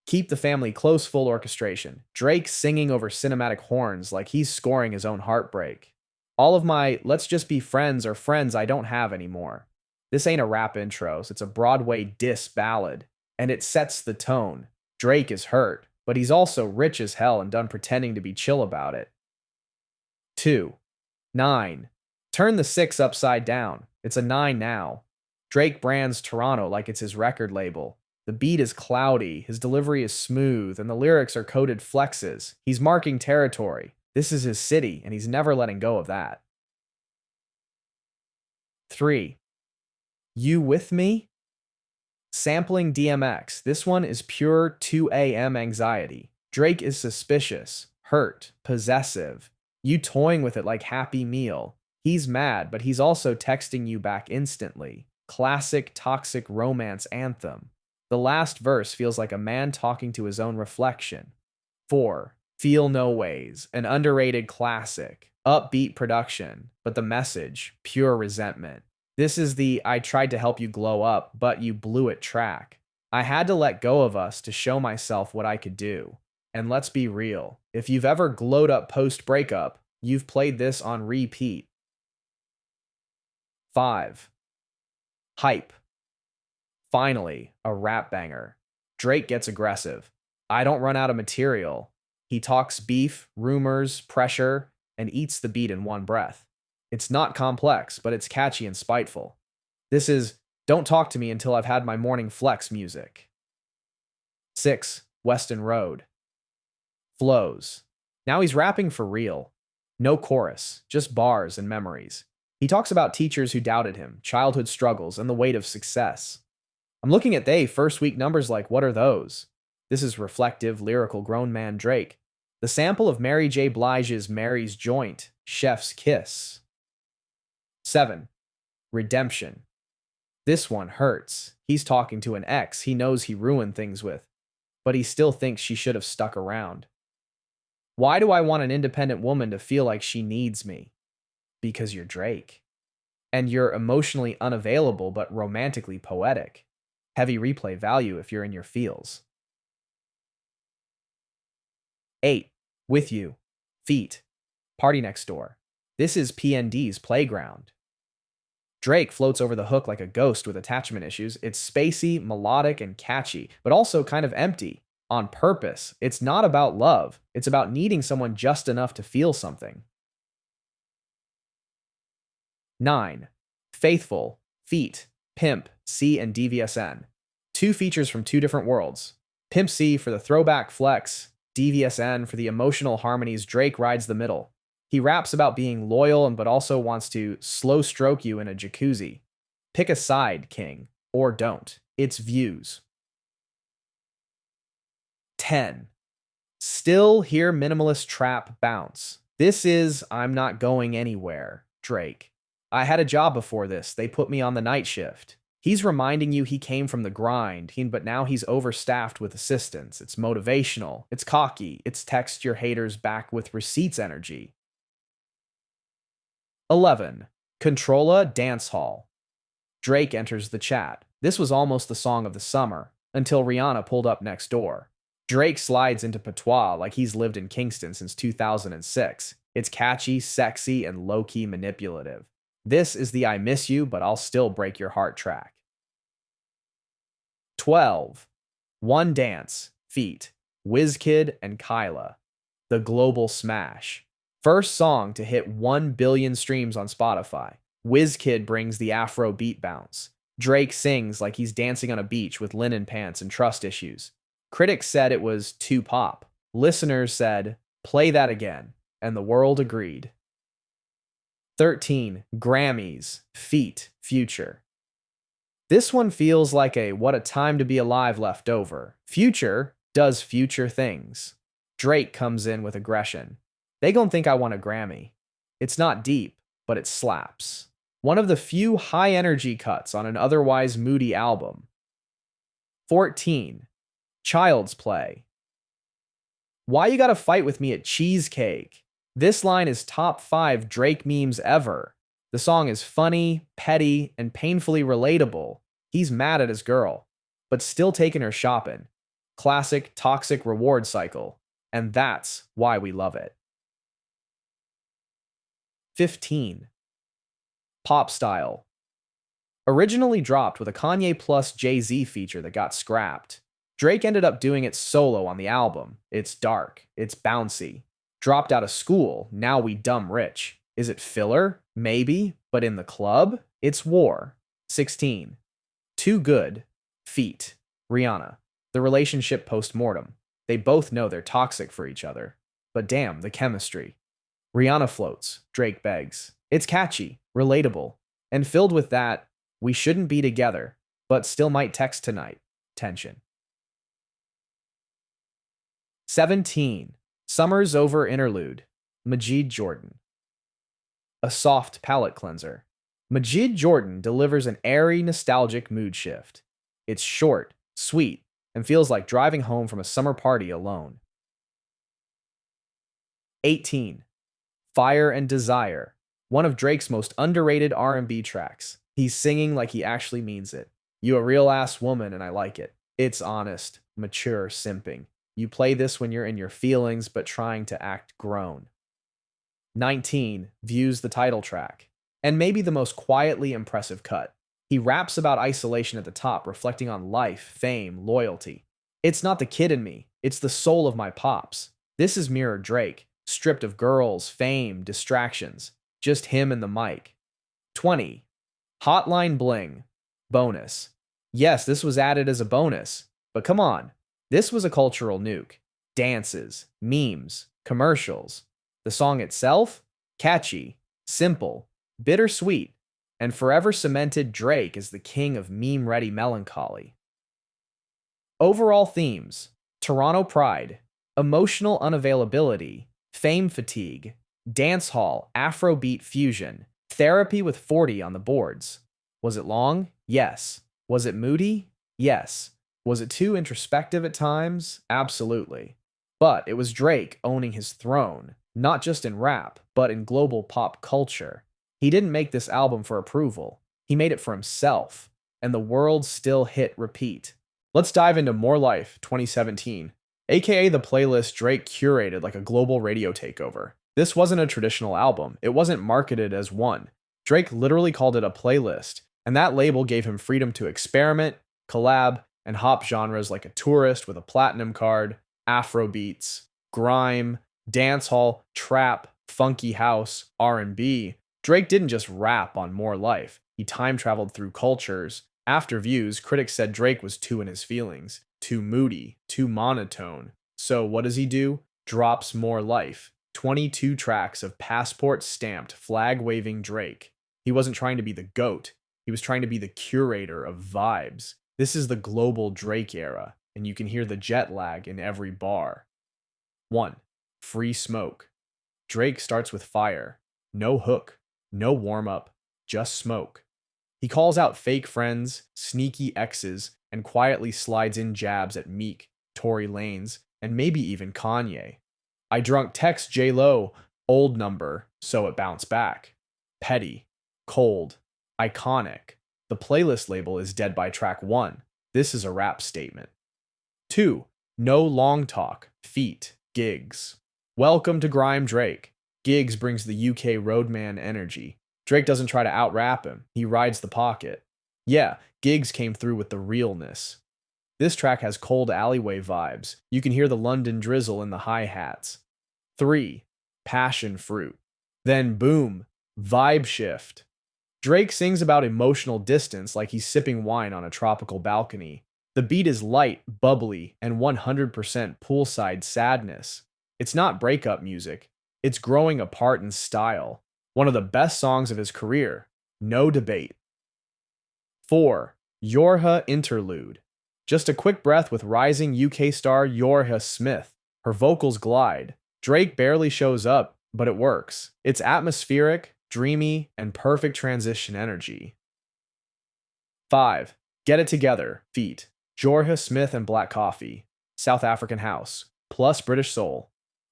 Keep the Family Close full orchestration. Drake singing over cinematic horns like he's scoring his own heartbreak. All of my let's just be friends are friends I don't have anymore. This ain't a rap intros, it's a Broadway diss ballad. And it sets the tone. Drake is hurt, but he's also rich as hell and done pretending to be chill about it. 2. 9. Turn the 6 upside down. It's a 9 now. Drake brands Toronto like it's his record label. The beat is cloudy, his delivery is smooth, and the lyrics are coded flexes. He's marking territory. This is his city, and he's never letting go of that. 3. You With Me? Sampling DMX. This one is pure 2 a.m. anxiety. Drake is suspicious, hurt, possessive. You toying with it like Happy Meal. He's mad, but he's also texting you back instantly. Classic toxic romance anthem. The last verse feels like a man talking to his own reflection. 4. Feel No Ways, an underrated classic. Upbeat production, but the message, pure resentment. This is the I tried to help you glow up, but you blew it track. I had to let go of us to show myself what I could do. And let's be real, if you've ever glowed up post-breakup, you've played this on repeat. 5. Hype. Finally, a rap banger. Drake gets aggressive. I don't run out of material. He talks beef, rumors, pressure, and eats the beat in one breath. It's not complex, but it's catchy and spiteful. This is don't talk to me until I've had my morning flex music. 6. Weston Road. Flows. Now he's rapping for real. No chorus, just bars and memories. He talks about teachers who doubted him, childhood struggles, and the weight of success. I'm looking at they first week numbers like, what are those? This is reflective, lyrical grown man Drake. The sample of Mary J. Blige's Mary's Joint, Chef's Kiss. 7. Redemption. This one hurts. He's talking to an ex he knows he ruined things with, but he still thinks she should have stuck around. Why do I want an independent woman to feel like she needs me? Because you're Drake. And you're emotionally unavailable but romantically poetic. Heavy replay value if you're in your feels. 8. With You. Feet. Party Next Door. This is PND's playground. Drake floats over the hook like a ghost with attachment issues. It's spacey, melodic, and catchy, but also kind of empty. On purpose. It's not about love. It's about needing someone just enough to feel something. 9. Faithful. Feet. Pimp, C, and DVSN. Two features from two different worlds. Pimp C for the throwback flex, DVSN for the emotional harmonies. Drake rides the middle. He raps about being loyal but also wants to slow stroke you in a jacuzzi. Pick a side, king, or don't. It's views. 10. Still hear minimalist trap bounce. This is I'm Not Going Anywhere, Drake. I had a job before this. They put me on the night shift. He's reminding you he came from the grind, but now he's overstaffed with assistants. It's motivational. It's cocky. It's text your haters back with receipts energy. 11. Controlla Dance Hall. Drake enters the chat. This was almost the song of the summer, until Rihanna pulled up next door. Drake slides into patois like he's lived in Kingston since 2006. It's catchy, sexy, and low-key manipulative. This is the I miss you, but I'll still break your heart track. 12. One Dance, feat. WizKid and Kyla. The global smash. First song to hit 1 billion streams on Spotify. WizKid brings the Afro beat bounce. Drake sings like he's dancing on a beach with linen pants and trust issues. Critics said it was too pop. Listeners said, play that again. And the world agreed. 13. Grammys, feat. Future. This one feels like a what a time to be alive leftover. Future does future things. Drake comes in with aggression. They gon' think I want a Grammy. It's not deep, but it slaps. One of the few high-energy cuts on an otherwise moody album. 14. Child's Play. Why you gotta fight with me at cheesecake? This line is top 5 Drake memes ever. The song is funny, petty, and painfully relatable. He's mad at his girl, but still taking her shopping. Classic toxic reward cycle. And that's why we love it. 15. Pop Style. Originally dropped with a Kanye plus Jay-Z feature that got scrapped. Drake ended up doing it solo on the album. It's dark. It's bouncy. Dropped out of school. Now we dumb rich. Is it filler? Maybe. But in the club? It's war. 16. Too Good. Feat. Rihanna. The relationship post-mortem. They both know they're toxic for each other. But damn, the chemistry. Rihanna floats. Drake begs. It's catchy, relatable, and filled with that, we shouldn't be together, but still might text tonight. Tension. 17. Summer's Over interlude. Majid Jordan. A soft palate cleanser. Majid Jordan delivers an airy, nostalgic mood shift. It's short, sweet, and feels like driving home from a summer party alone. 18. Fire and Desire. One of Drake's most underrated R&B tracks. He's singing like he actually means it. You a real ass woman and I like it. It's honest, mature simping. You play this when you're in your feelings but trying to act grown. 19. Views the title track. And maybe the most quietly impressive cut. He raps about isolation at the top, reflecting on life, fame, loyalty. It's not the kid in me, it's the soul of my pops. This is Mirror Drake, stripped of girls, fame, distractions. Just him and the mic. 20. Hotline Bling. Bonus. Yes, this was added as a bonus, but come on. This was a cultural nuke. Dances, memes, commercials. The song itself? Catchy, simple, bittersweet, and forever cemented Drake as the king of meme-ready melancholy. Overall themes: Toronto pride, emotional unavailability, fame fatigue, dancehall, Afrobeat fusion, therapy with 40 on the boards. Was it long? Yes. Was it moody? Yes. Was it too introspective at times? Absolutely. But it was Drake owning his throne, not just in rap, but in global pop culture. He didn't make this album for approval. He made it for himself, and the world still hit repeat. Let's dive into More Life 2017, aka the playlist Drake curated like a global radio takeover. This wasn't a traditional album, it wasn't marketed as one. Drake literally called it a playlist, and that label gave him freedom to experiment, collab, and hop genres like a tourist with a platinum card, Afro beats, grime, dancehall, trap, funky house, R&B. Drake didn't just rap on More Life, he time traveled through cultures. After Views, critics said Drake was too in his feelings, too moody, too monotone. So what does he do? Drops More Life. 22 tracks of passport-stamped, flag-waving Drake. He wasn't trying to be the GOAT. He was trying to be the curator of vibes. This is the global Drake era, and you can hear the jet lag in every bar. 1. Free Smoke. Drake starts with fire. No hook, no warm-up, just smoke. He calls out fake friends, sneaky exes, and quietly slides in jabs at Meek, Tory Lanez, and maybe even Kanye. I drunk text J-Lo, old number, so it bounced back. Petty, cold, iconic. The playlist label is dead by track 1. This is a rap statement. 2. No Long Talk, feat, Gigs. Welcome to Grime Drake. Gigs brings the UK roadman energy. Drake doesn't try to out-rap him, he rides the pocket. Yeah, Gigs came through with the realness. This track has cold alleyway vibes. You can hear the London drizzle in the hi-hats. 3. Passion Fruit. Then boom, vibe shift. Drake sings about emotional distance like he's sipping wine on a tropical balcony. The beat is light, bubbly, and 100% poolside sadness. It's not breakup music. It's growing apart in style. One of the best songs of his career. No debate. 4. Yorha Interlude. Just a quick breath with rising UK star Yorha Smith. Her vocals glide. Drake barely shows up, but it works. It's atmospheric, dreamy, and perfect transition energy. 5. Get It Together, feat. Yorha Smith and Black Coffee. South African House. Plus British Soul.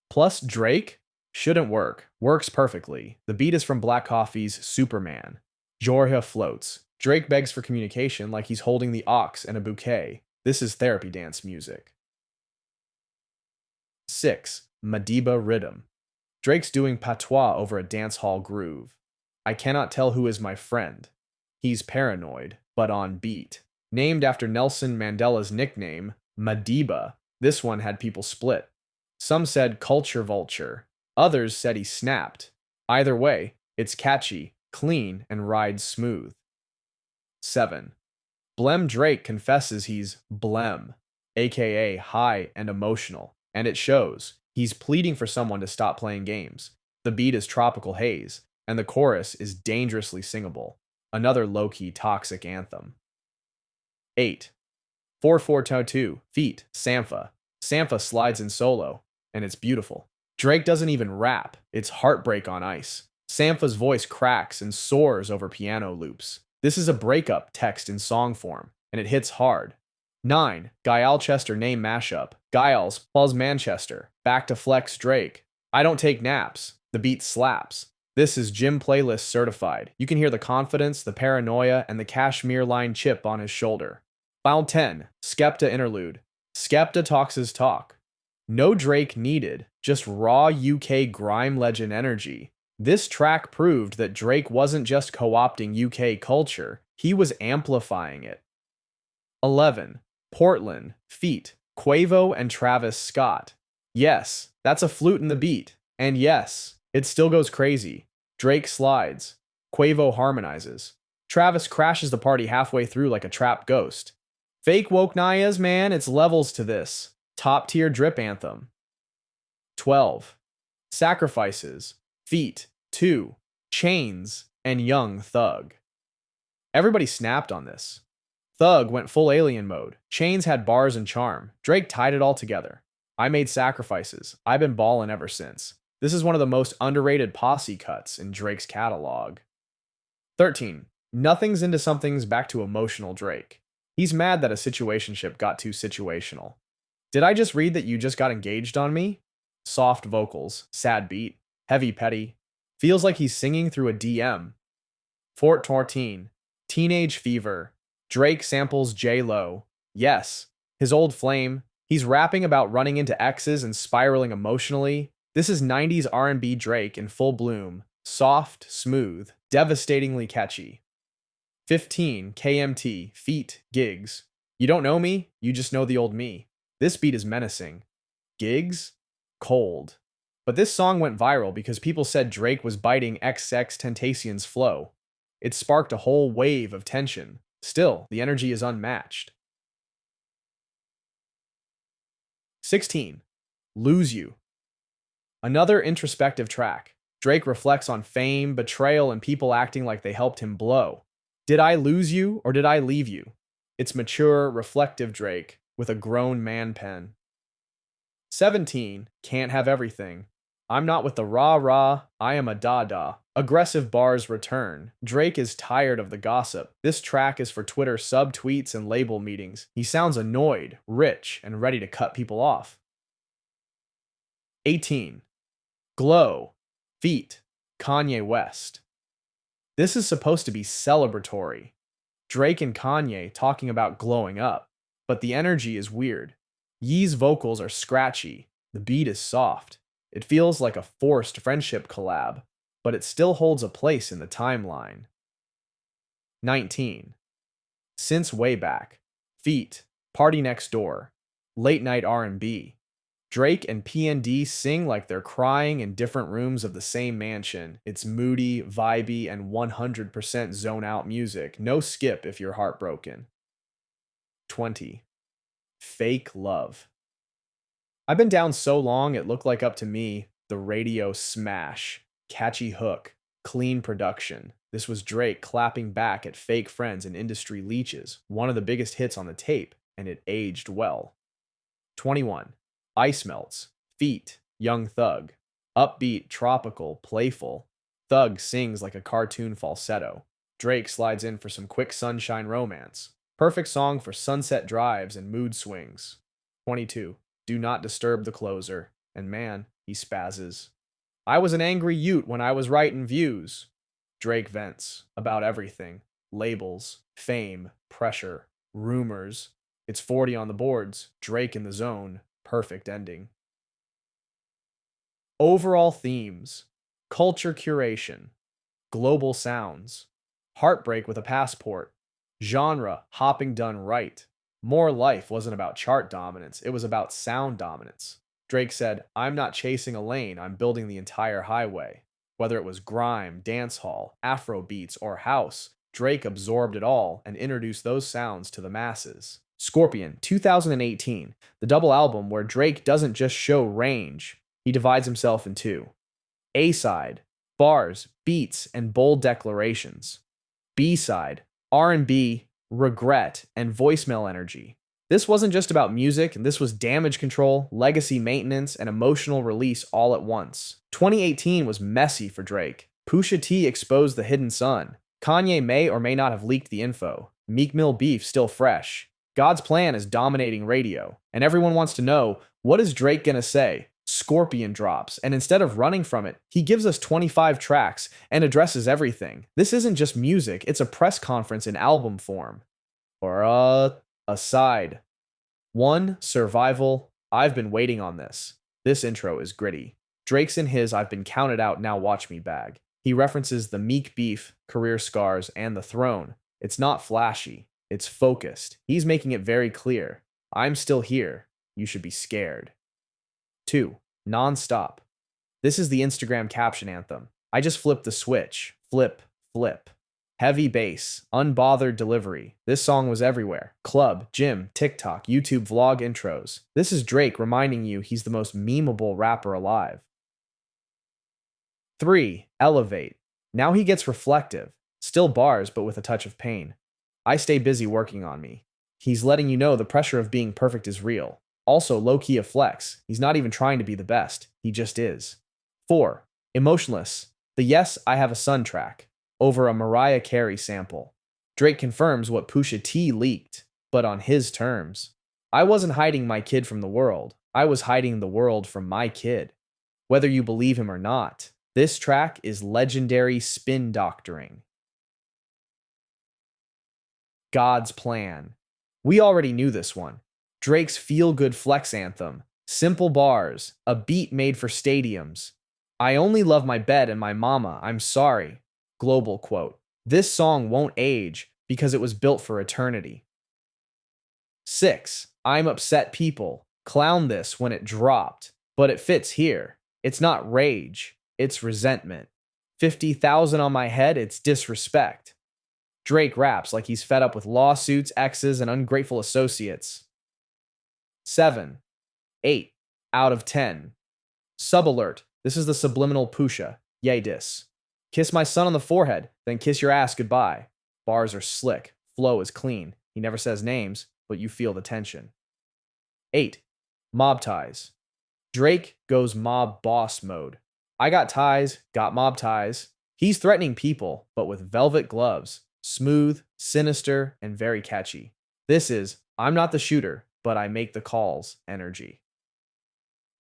Plus Drake? Shouldn't work. Works perfectly. The beat is from Black Coffee's Superman. Yorha floats. Drake begs for communication like he's holding the aux and a bouquet. This is therapy dance music. 6. Madiba Rhythm. Drake's doing patois over a dancehall groove. I cannot tell who is my friend. He's paranoid, but on beat. Named after Nelson Mandela's nickname, Madiba, this one had people split. Some said culture vulture. Others said he snapped. Either way, it's catchy, clean, and rides smooth. 7. Blem Drake confesses he's blem, aka high and emotional, and it shows. He's pleading for someone to stop playing games. The beat is tropical haze, and the chorus is dangerously singable. Another low-key toxic anthem. 8. 4422, feat, Sampha. Sampha slides in solo, and it's beautiful. Drake doesn't even rap, it's heartbreak on ice. Sampha's voice cracks and soars over piano loops. This is a breakup text in song form, and it hits hard. 9. Guy Alchester name mashup. Giles plus Manchester. Back to flex Drake. I don't take naps. The beat slaps. This is gym playlist certified. You can hear the confidence, the paranoia, and the cashmere line chip on his shoulder. File 10. Skepta interlude. Skepta talks his talk. No Drake needed, just raw UK grime legend energy. This track proved that Drake wasn't just co-opting UK culture, he was amplifying it. 11. Portland, feat. Quavo and Travis Scott. Yes, that's a flute in the beat. And yes, it still goes crazy. Drake slides. Quavo harmonizes. Travis crashes the party halfway through like a trapped ghost. Fake woke Nayas, man, it's levels to this. Top tier drip anthem. 12. Sacrifices, feat. 2. Chains and Young Thug. Everybody snapped on this. Thug went full alien mode. Chains had bars and charm. Drake tied it all together. I made sacrifices. I've been ballin' ever since. This is one of the most underrated posse cuts in Drake's catalog. 13. Nothing's into something's back to emotional Drake. He's mad that a situationship got too situational. Did I just read that you just got engaged on me? Soft vocals, sad beat, heavy petty. Feels like he's singing through a DM. 14. Teenage Fever. Drake samples J-Lo. Yes, his old flame. He's rapping about running into exes and spiraling emotionally. This is 90s R&B Drake in full bloom. Soft, smooth, devastatingly catchy. 15. KMT. Feat. Gigs. You don't know me, you just know the old me. This beat is menacing. Gigs? Cold. But this song went viral because people said Drake was biting XXXTentacion's flow. It sparked a whole wave of tension. Still, the energy is unmatched. 16. Lose You. Another introspective track. Drake reflects on fame, betrayal, and people acting like they helped him blow. Did I lose you or did I leave you? It's mature, reflective Drake with a grown man pen. 17. Can't Have Everything. I'm not with the rah-rah, I am a da-da. Aggressive bars return. Drake is tired of the gossip. This track is for Twitter sub-tweets and label meetings. He sounds annoyed, rich, and ready to cut people off. 18. Glow. Feat. Kanye West. This is supposed to be celebratory. Drake and Kanye talking about glowing up, but the energy is weird. Ye's vocals are scratchy. The beat is soft. It feels like a forced friendship collab, but it still holds a place in the timeline. 19. Since Way Back. Feat. PARTYNEXTDOOR. Late night R&B. Drake and PND sing like they're crying in different rooms of the same mansion. It's moody, vibey, and 100% zone out music. No skip if you're heartbroken. 20. Fake Love. I've been down so long it looked like up to me, the radio smash. Catchy hook. Clean production. This was Drake clapping back at fake friends and industry leeches. One of the biggest hits on the tape, and it aged well. 21. Ice Melts. Feat. Young Thug. Upbeat, tropical, playful. Thug sings like a cartoon falsetto. Drake slides in for some quick sunshine romance. Perfect song for sunset drives and mood swings. 22. Do Not Disturb the Closer. And man, he spazzes. I was an angry Ute when I was writing views. Drake vents about everything. Labels, fame, pressure, rumors. It's 40 on the boards. Drake in the zone. Perfect ending. Overall themes. Culture curation. Global sounds. Heartbreak with a passport. Genre, hopping done right. More Life wasn't about chart dominance, it was about sound dominance. Drake said, I'm not chasing a lane, I'm building the entire highway. Whether it was grime, dancehall, Afro beats, or house, Drake absorbed it all and introduced those sounds to the masses. Scorpion, 2018, the double album where Drake doesn't just show range, he divides himself in two. A-side, bars, beats, and bold declarations. B-side, R&B, regret, and voicemail energy. This wasn't just about music, this was damage control, legacy maintenance, and emotional release all at once. 2018 was messy for Drake. Pusha T exposed the hidden sun. Kanye may or may not have leaked the info. Meek Mill beef still fresh. God's Plan is dominating radio, and everyone wants to know, what is Drake gonna say? Scorpion drops, and instead of running from it, he gives us 25 tracks and addresses everything. This isn't just music, it's a press conference in album form. Or aside. 1. Survival. I've been waiting on this. This intro is gritty. Drake's in his I've been counted out, now watch me bag. He references the Meek beef, career scars, and the throne. It's not flashy. It's focused. He's making it very clear. I'm still here. You should be scared. 2. Non-stop. This is the Instagram caption anthem. I just flipped the switch. Flip, flip. Heavy bass, unbothered delivery. This song was everywhere. Club, gym, TikTok, YouTube vlog intros. This is Drake reminding you he's the most memeable rapper alive. 3. Elevate. Now he gets reflective. Still bars, but with a touch of pain. I stay busy working on me. He's letting you know the pressure of being perfect is real. Also, low-key a flex. He's not even trying to be the best. He just is. 4. Emotionless. The Yes, I Have a Son track. Over a Mariah Carey sample. Drake confirms what Pusha T leaked, but on his terms. I wasn't hiding my kid from the world. I was hiding the world from my kid. Whether you believe him or not, this track is legendary spin doctoring. God's Plan. We already knew this one. Drake's feel-good flex anthem. Simple bars. A beat made for stadiums. I only love my bed and my mama. I'm sorry. Global quote. This song won't age because it was built for eternity. 6. I'm Upset People. Clown this when it dropped, but it fits here. It's not rage. It's resentment. 50,000 on my head. It's disrespect. Drake raps like he's fed up with lawsuits, exes, and ungrateful associates. 7. 8. Out of 10. Subalert. This is the subliminal Pusha. Yay diss. Kiss my son on the forehead, then kiss your ass goodbye. Bars are slick. Flow is clean. He never says names, but you feel the tension. 8. Mob ties. Drake goes mob boss mode. I got ties, got mob ties. He's threatening people, but with velvet gloves. Smooth, sinister, and very catchy. This is, I'm not the shooter, but I make the calls, energy.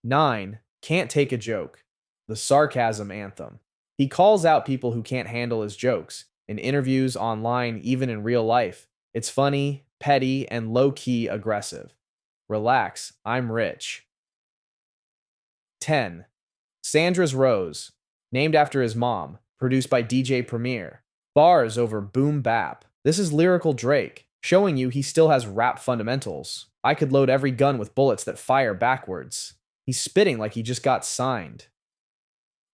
9. Can't Take a Joke. The sarcasm anthem. He calls out people who can't handle his jokes. In interviews, online, even in real life. It's funny, petty, and low-key aggressive. Relax, I'm rich. 10. Sandra's Rose. Named after his mom. Produced by DJ Premier. Bars over boom bap. This is lyrical Drake, showing you he still has rap fundamentals. I could load every gun with bullets that fire backwards. He's spitting like he just got signed.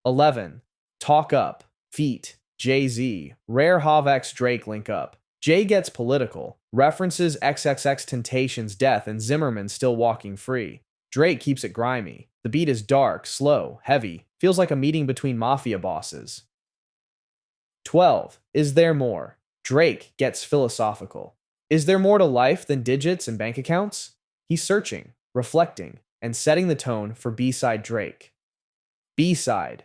11. Talk Up. Feat. Jay-Z. Rare Havx Drake link up. Jay gets political. References XXXTentacion's death and Zimmerman still walking free. Drake keeps it grimy. The beat is dark, slow, heavy. Feels like a meeting between mafia bosses. 12. Is there more? Drake gets philosophical. Is there more to life than digits and bank accounts? He's searching, reflecting, and setting the tone for B-side Drake. B-side.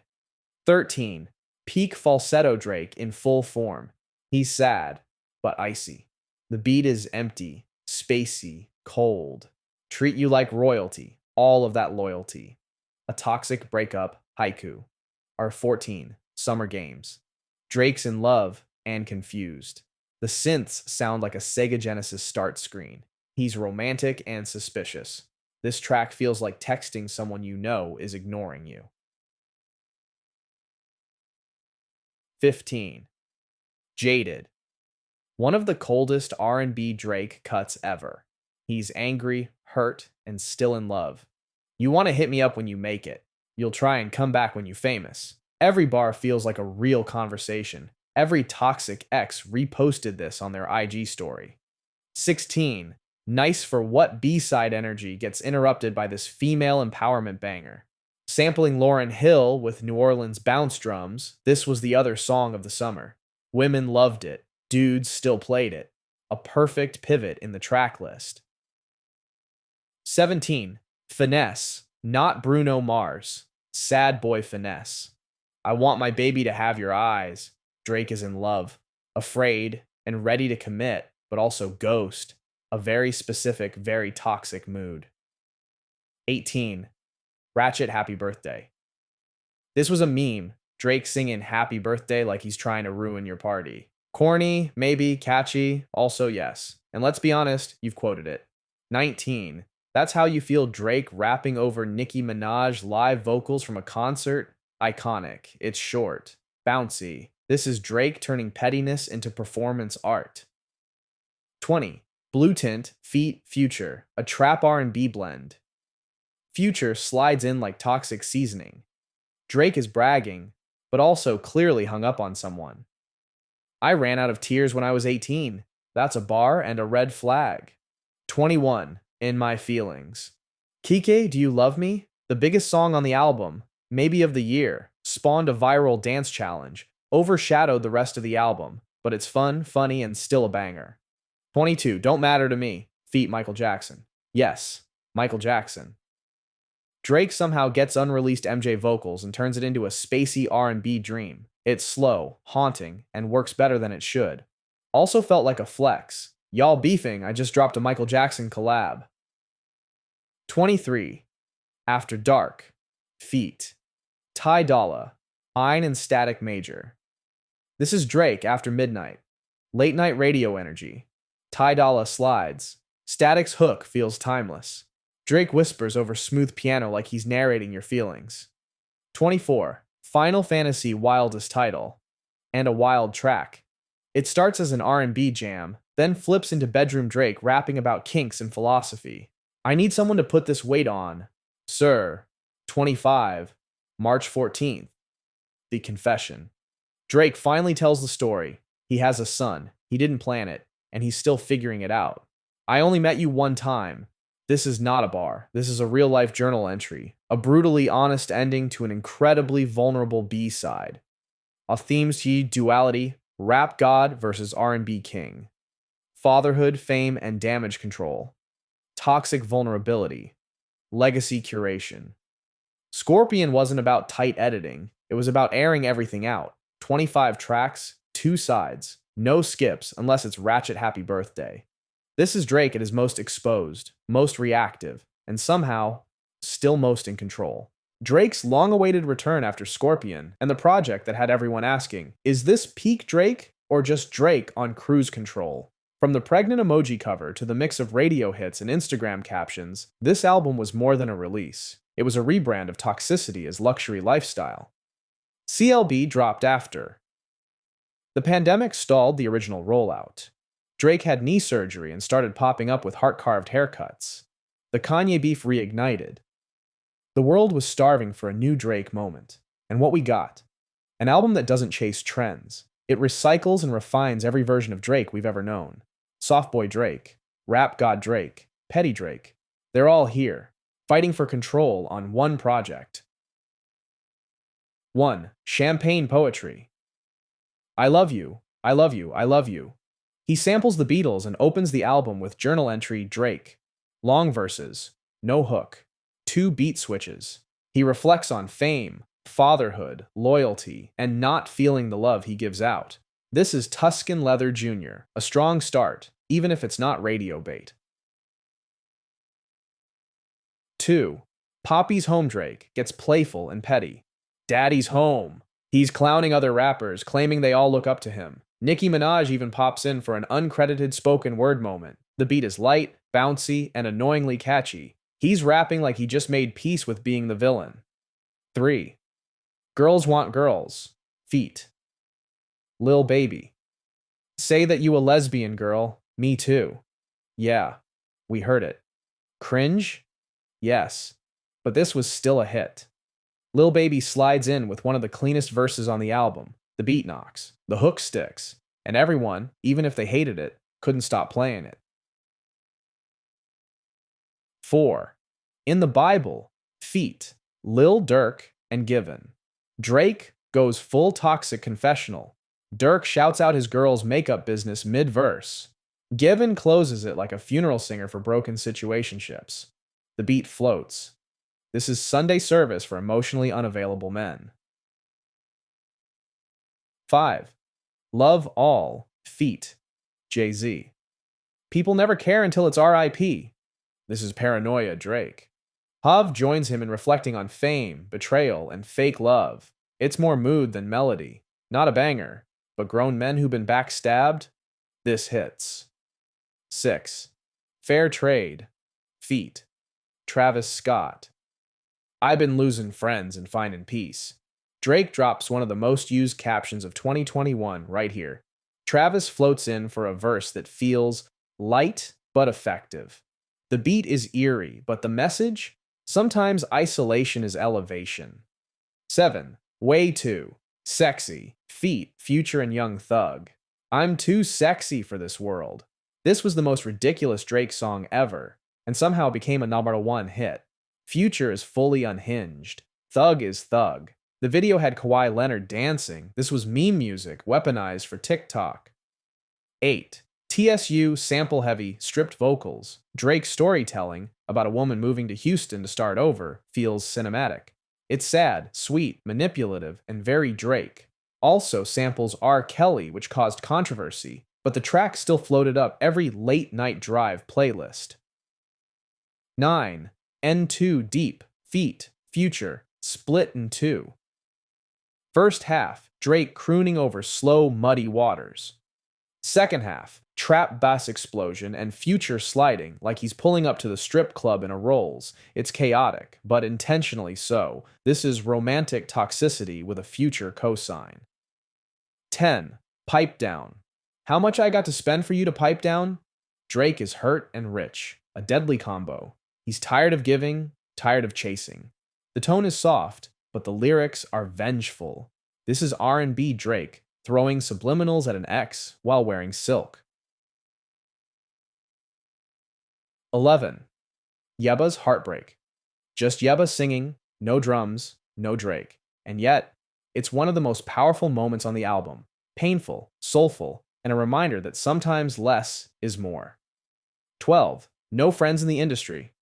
13. Peak falsetto Drake in full form. He's sad, but icy. The beat is empty, spacey, cold. Treat you like royalty, all of that loyalty. A toxic breakup haiku. R14. Summer Games. Drake's in love and confused. The synths sound like a Sega Genesis start screen. He's romantic and suspicious. This track feels like texting someone you know is ignoring you. 15. Jaded. One of the coldest R&B Drake cuts ever. He's angry, hurt, and still in love. You want to hit me up when you make it. You'll try and come back when you famous. Every bar feels like a real conversation. Every toxic ex reposted this on their IG story. 16. Nice for what B-side energy gets interrupted by this female empowerment banger. Sampling Lauryn Hill with New Orleans bounce drums, this was the other song of the summer. Women loved it. Dudes still played it. A perfect pivot in the track list. 17. Finesse. Not Bruno Mars. Sad boy finesse. I want my baby to have your eyes. Drake is in love, afraid, and ready to commit, but also ghost. A very specific, very toxic mood. 18. Ratchet Happy Birthday. This was a meme. Drake singing Happy Birthday like he's trying to ruin your party. Corny, maybe, catchy, also yes. And let's be honest, you've quoted it. 19. That's how you feel Drake rapping over Nicki Minaj live vocals from a concert? Iconic. It's short. Bouncy. This is Drake turning pettiness into performance art. 20. Blue Tint, feat. Future. A trap R&B blend. Future slides in like toxic seasoning. Drake is bragging, but also clearly hung up on someone. I ran out of tears when I was 18. That's a bar and a red flag. 21. In My Feelings. Kike, Do You Love Me? The biggest song on the album, maybe of the year. spawned a viral dance challenge, overshadowed the rest of the album, but it's fun, funny, and still a banger. 22, Don't Matter to Me, feat. Michael Jackson. Yes, Michael Jackson. Drake somehow gets unreleased MJ vocals and turns it into a spacey R&B dream. It's slow, haunting, and works better than it should. Also felt like a flex. Y'all beefing, I just dropped a Michael Jackson collab. 23, After Dark, feat. Ty Dolla, Ein and Static Major. This is Drake after midnight. Late night radio energy. Ty Dolla slides. Static's hook feels timeless. Drake whispers over smooth piano like he's narrating your feelings. 24, Final Fantasy Wildest Title, and a wild track. It starts as an R&B jam, then flips into bedroom Drake rapping about kinks and philosophy. I need someone to put this weight on. Sir. 25, March 14th. The Confession. Drake finally tells the story. He has a son. He didn't plan it, and he's still figuring it out. I only met you one time. This is not a bar. This is a real-life journal entry. A brutally honest ending to an incredibly vulnerable B-side. A themes to duality, rap god versus R&B king. Fatherhood, fame, and damage control. Toxic vulnerability. Legacy curation. Scorpion wasn't about tight editing. It was about airing everything out. 25 tracks, 2 sides. No skips unless it's Ratchet Happy Birthday. This is Drake at his most exposed, most reactive, and somehow, still most in control. Drake's long-awaited return after Scorpion, and the project that had everyone asking, is this peak Drake, or just Drake on cruise control? From the pregnant emoji cover to the mix of radio hits and Instagram captions, this album was more than a release. It was a rebrand of toxicity as luxury lifestyle. CLB dropped after. The pandemic stalled the original rollout. Drake had knee surgery and started popping up with heart-carved haircuts. The Kanye beef reignited. The world was starving for a new Drake moment. And what we got? An album that doesn't chase trends. It recycles and refines every version of Drake we've ever known. Softboy Drake, Rap God Drake, Petty Drake. They're all here, fighting for control on one project. 1. Champagne Poetry. I love you, I love you, I love you. He samples the Beatles and opens the album with journal entry Drake. Long verses, no hook, 2 beat switches. He reflects on fame, fatherhood, loyalty, and not feeling the love he gives out. This is Tuscan Leather Jr., a strong start, even if it's not radio bait. 2. Poppy's Home Drake gets playful and petty. Daddy's home. He's clowning other rappers, claiming they all look up to him. Nicki Minaj even pops in for an uncredited spoken word moment. The beat is light, bouncy, and annoyingly catchy. He's rapping like he just made peace with being the villain. 3. Girls Want Girls, feat. Lil Baby. Say that you a lesbian, girl. Me too. Yeah, we heard it. Cringe? Yes, but this was still a hit. Lil Baby slides in with one of the cleanest verses on the album. The beat knocks, the hook sticks, and everyone, even if they hated it, couldn't stop playing it. 4. In the Bible, feat. Lil Durk and Given. Drake goes full toxic confessional. Durk shouts out his girl's makeup business mid-verse. Given closes it like a funeral singer for broken situationships. The beat floats. This is Sunday service for emotionally unavailable men. 5. Love All, feat. Jay-Z. People never care until it's R.I.P. This is Paranoia Drake. Hav joins him in reflecting on fame, betrayal, and fake love. It's more mood than melody. Not a banger, but grown men who've been backstabbed? This hits. 6. Fair Trade, feat. Travis Scott. I been losing friends and finding peace. Drake drops one of the most used captions of 2021 right here. Travis floats in for a verse that feels light but effective. The beat is eerie, but the message? Sometimes isolation is elevation. 7. Way Too, Sexy, feat. Future and Young Thug. I'm too sexy for this world. This was the most ridiculous Drake song ever, and somehow became a #1 hit. Future is fully unhinged. Thug is thug. The video had Kawhi Leonard dancing. This was meme music, weaponized for TikTok. 8. TSU sample-heavy, stripped vocals. Drake's storytelling about a woman moving to Houston to start over feels cinematic. It's sad, sweet, manipulative, and very Drake. Also samples R. Kelly, which caused controversy, but the track still floated up every late-night drive playlist. 9. N2 Deep, Feat, Future, Split in Two. First half, Drake crooning over slow, muddy waters. Second half, trap bass explosion and Future sliding like he's pulling up to the strip club in a Rolls. It's chaotic, but intentionally so. This is romantic toxicity with a Future cosign. 10. Pipe Down. How much I got to spend for you to pipe down? Drake is hurt and rich, a deadly combo. He's tired of giving, tired of chasing. The tone is soft, but the lyrics are vengeful. This is R&B Drake, throwing subliminals at an ex while wearing silk. 11. Yebba's Heartbreak. Just Yebba singing, no drums, no Drake. And yet, it's one of the most powerful moments on the album. Painful, soulful, and a reminder that sometimes less is more. 12. No Friends in the Industry.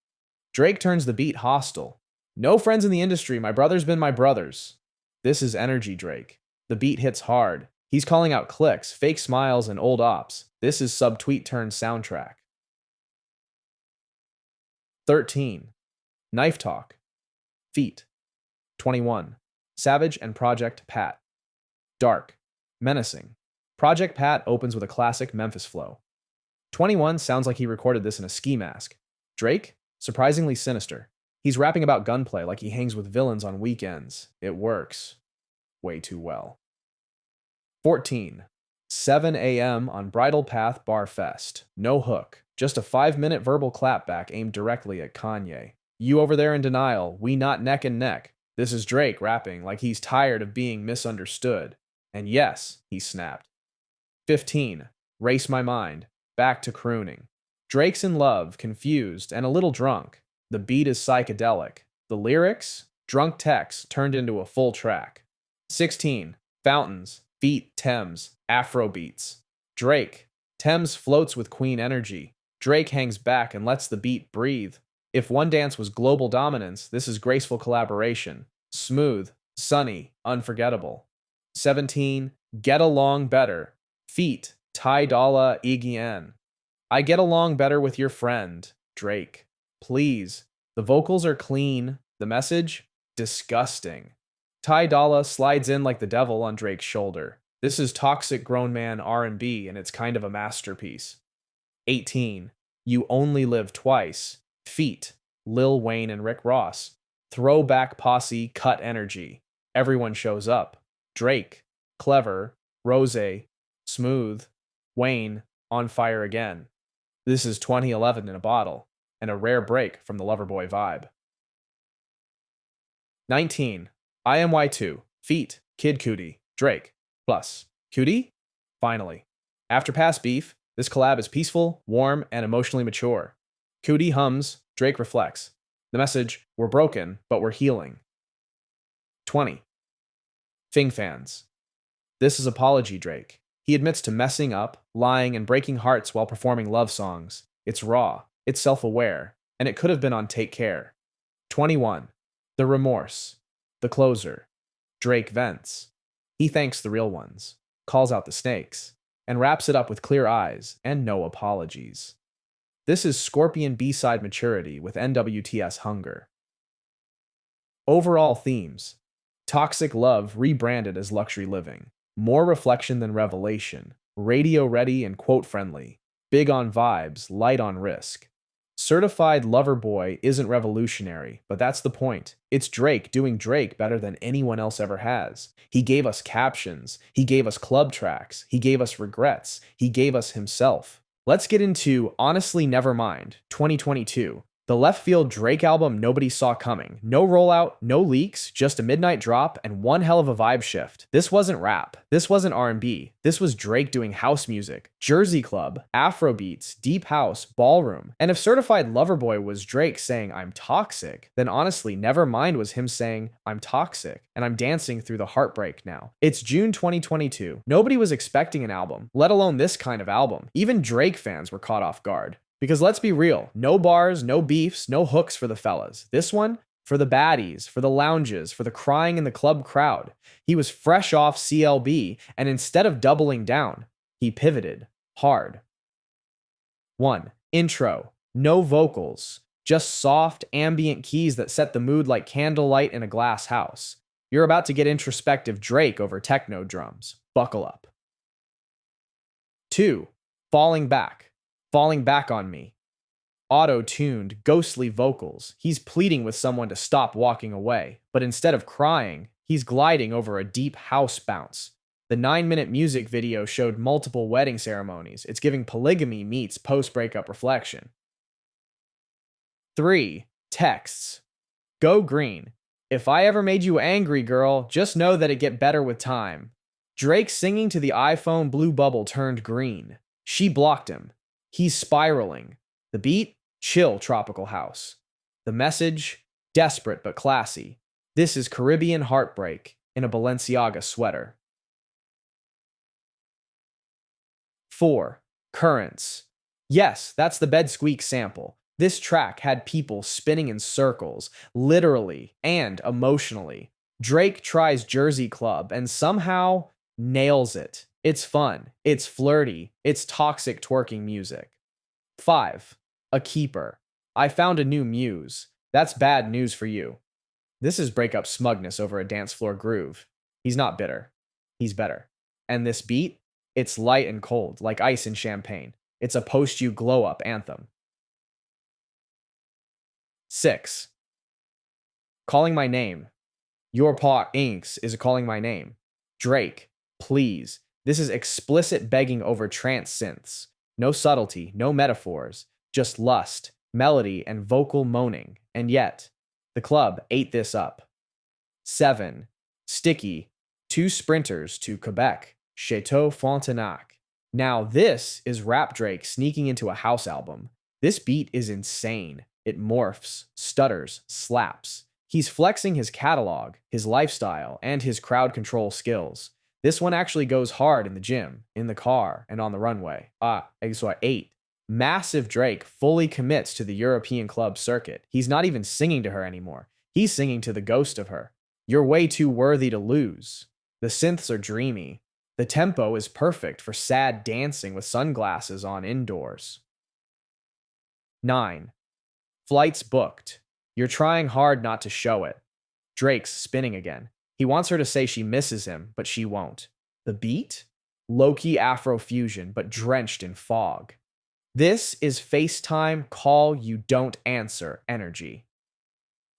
Drake turns the beat hostile. No friends in the industry, my brother's been my brothers. This is energy Drake. The beat hits hard. He's calling out clicks, fake smiles, and old ops. This is subtweet turned soundtrack. 13. Knife Talk. Feat. 21. Savage and Project Pat. Dark. Menacing. Project Pat opens with a classic Memphis flow. 21 sounds like he recorded this in a ski mask. Drake? Surprisingly sinister. He's rapping about gunplay like he hangs with villains on weekends. It works. Way too well. 14. 7 a.m. on Bridal Path Bar Fest. No hook. Just a 5-minute verbal clapback aimed directly at Kanye. You over there in denial. We not neck and neck. This is Drake rapping like he's tired of being misunderstood. And yes, he snapped. 15. Race My Mind. Back to crooning. Drake's in love, confused, and a little drunk. The beat is psychedelic. The lyrics? Drunk text turned into a full track. 16. Fountains, Feat Thames, Afro beats. Drake. Thames floats with Queen energy. Drake hangs back and lets the beat breathe. If one dance was global dominance, this is graceful collaboration. Smooth, sunny, unforgettable. 17. Get Along Better. Feat Ty Dolla Iggy. I get along better with your friend, Drake. Please. The vocals are clean. The message? Disgusting. Ty Dolla slides in like the devil on Drake's shoulder. This is toxic grown man R&B, and it's kind of a masterpiece. 18. You Only Live Twice. Feat. Lil Wayne and Rick Ross. Throwback posse cut energy. Everyone shows up. Drake. Clever. Rose. Smooth. Wayne. On fire again. This is 2011 in a bottle, and a rare break from the Loverboy vibe. 19. IMY2. Feat. Kid Cudi. Drake. Plus. Cudi? Finally. After past beef, this collab is peaceful, warm, and emotionally mature. Cudi hums, Drake reflects. The message, we're broken, but we're healing. 20. Fing Fans. This is Apology Drake. He admits to messing up, lying, and breaking hearts while performing love songs. It's raw, it's self-aware, and it could have been on Take Care. 21. The Remorse. The Closer. Drake vents. He thanks the real ones, calls out the snakes, and wraps it up with clear eyes and no apologies. This is Scorpion B-side maturity with NWTS hunger. Overall themes. Toxic love rebranded as luxury living. More reflection than revelation. Radio ready and quote friendly. Big on vibes, light on risk. Certified lover boy isn't revolutionary, but that's the point. It's Drake doing Drake better than anyone else ever has. He gave us captions. He gave us club tracks. He gave us regrets. He gave us himself. Let's get into Honestly Nevermind, 2022, The left field Drake album nobody saw coming. No rollout, no leaks, just a midnight drop and one hell of a vibe shift. This wasn't rap. This wasn't R&B. This was Drake doing house music, Jersey Club, Afro beats, deep house, ballroom. And if Certified Lover Boy was Drake saying I'm toxic, then honestly Nevermind was him saying I'm toxic and I'm dancing through the heartbreak now. It's June 2022. Nobody was expecting an album, let alone this kind of album. Even Drake fans were caught off guard. Because let's be real, no bars, no beefs, no hooks for the fellas. This one, for the baddies, for the lounges, for the crying in the club crowd. He was fresh off CLB, and instead of doubling down, he pivoted hard. 1. Intro. No vocals. Just soft, ambient keys that set the mood like candlelight in a glass house. You're about to get introspective Drake over techno drums. Buckle up. 2. Falling back. Falling back on me. Auto-tuned, ghostly vocals. He's pleading with someone to stop walking away, but instead of crying, he's gliding over a deep house bounce. The 9-minute music video showed multiple wedding ceremonies. It's giving polygamy meets post-breakup reflection. 3. Texts. Go green. If I ever made you angry, girl, just know that it get better with time. Drake singing to the iPhone blue bubble turned green. She blocked him. He's spiraling. The beat? Chill tropical house. The message? Desperate but classy. This is Caribbean heartbreak in a Balenciaga sweater. 4. Currents. Yes, that's the bed squeak sample. This track had people spinning in circles, literally and emotionally. Drake tries Jersey Club and somehow nails it. It's fun, it's flirty, it's toxic twerking music. 5. A keeper. I found a new muse. That's bad news for you. This is breakup smugness over a dance floor groove. He's not bitter. He's better. And this beat? It's light and cold, like ice in champagne. It's a post-you glow-up anthem. 6. Calling my name. Your PARTYNEXTDOOR is calling my name. Drake, please. This is explicit begging over trance synths. No subtlety, no metaphors, just lust, melody, and vocal moaning. And yet, the club ate this up. 7. Sticky. 2 sprinters to Quebec. Chateau Frontenac. Now this is rap Drake sneaking into a house album. This beat is insane. It morphs, stutters, slaps. He's flexing his catalog, his lifestyle, and his crowd control skills. This one actually goes hard in the gym, in the car, and on the runway. 8. Massive Drake fully commits to the European club circuit. He's not even singing to her anymore. He's singing to the ghost of her. You're way too worthy to lose. The synths are dreamy. The tempo is perfect for sad dancing with sunglasses on indoors. 9. Flights booked. You're trying hard not to show it. Drake's spinning again. He wants her to say she misses him, but she won't. The beat? Low-key Afro fusion, but drenched in fog. This is FaceTime call you don't answer energy.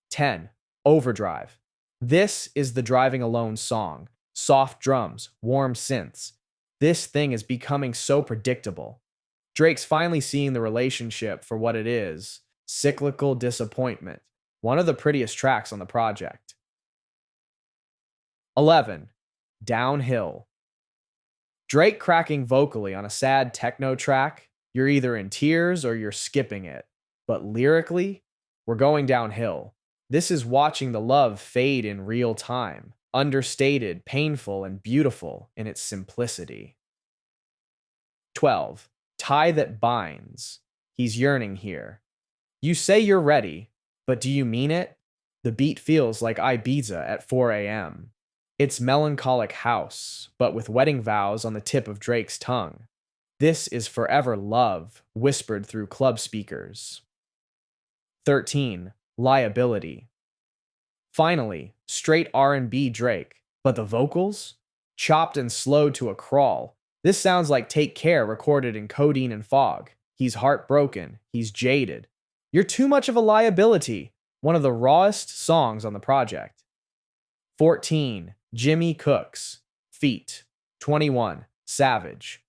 10. Overdrive. This is the driving alone song. Soft drums, warm synths. This thing is becoming so predictable. Drake's finally seeing the relationship for what it is. Cyclical disappointment. One of the prettiest tracks on the project. 11. Downhill. Drake cracking vocally on a sad techno track. You're either in tears or you're skipping it. But lyrically, we're going downhill. This is watching the love fade in real time. Understated, painful, and beautiful in its simplicity. 12. Tie that binds. He's yearning here. You say you're ready, but do you mean it? The beat feels like Ibiza at 4 a.m. It's melancholic house, but with wedding vows on the tip of Drake's tongue. This is forever love, whispered through club speakers. 13. Liability. Finally, straight R&B Drake, but the vocals? Chopped and slowed to a crawl. This sounds like Take Care recorded in codeine and fog. He's heartbroken. He's jaded. You're too much of a liability. One of the rawest songs on the project. 14. Jimmy Cooks. Feat. 21. Savage.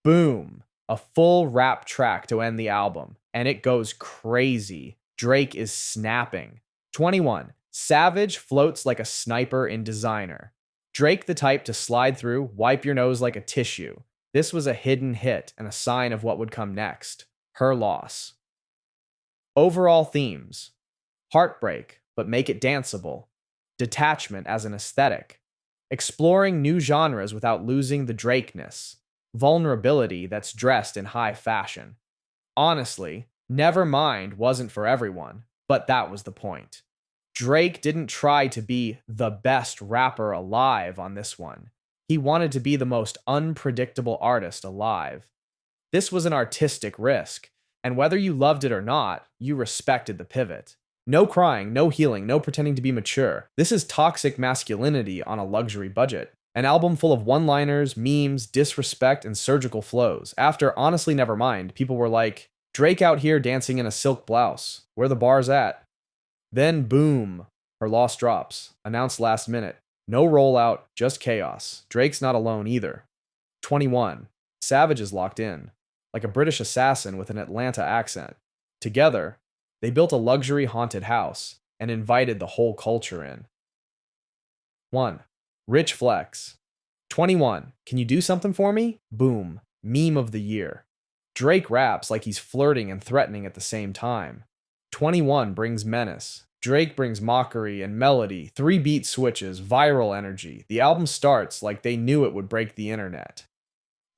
Boom. A full rap track to end the album, and it goes crazy. Drake is snapping. 21. Savage floats like a sniper in Designer. Drake the type to slide through, wipe your nose like a tissue. This was a hidden hit and a sign of what would come next. Her loss. Overall themes. Heartbreak, but make it danceable. Detachment as an aesthetic. Exploring new genres without losing the Drakeness. Vulnerability that's dressed in high fashion. Honestly, Nevermind wasn't for everyone, but that was the point. Drake didn't try to be the best rapper alive on this one. He wanted to be the most unpredictable artist alive. This was an artistic risk, and whether you loved it or not, you respected the pivot. No crying, no healing, no pretending to be mature. This is toxic masculinity on a luxury budget. An album full of one-liners, memes, disrespect, and surgical flows. After Honestly Nevermind, people were like, Drake out here dancing in a silk blouse. Where the bars at? Then boom, Her Loss drops. Announced last minute. No rollout, just chaos. Drake's not alone either. 21. Savage is locked in. Like a British assassin with an Atlanta accent. Together, they built a luxury haunted house and invited the whole culture in. 1. Rich Flex. 21. Can you do something for me? Boom. Meme of the year. Drake raps like he's flirting and threatening at the same time. 21 brings menace. Drake brings mockery and melody, 3 beat switches, viral energy. The album starts like they knew it would break the internet.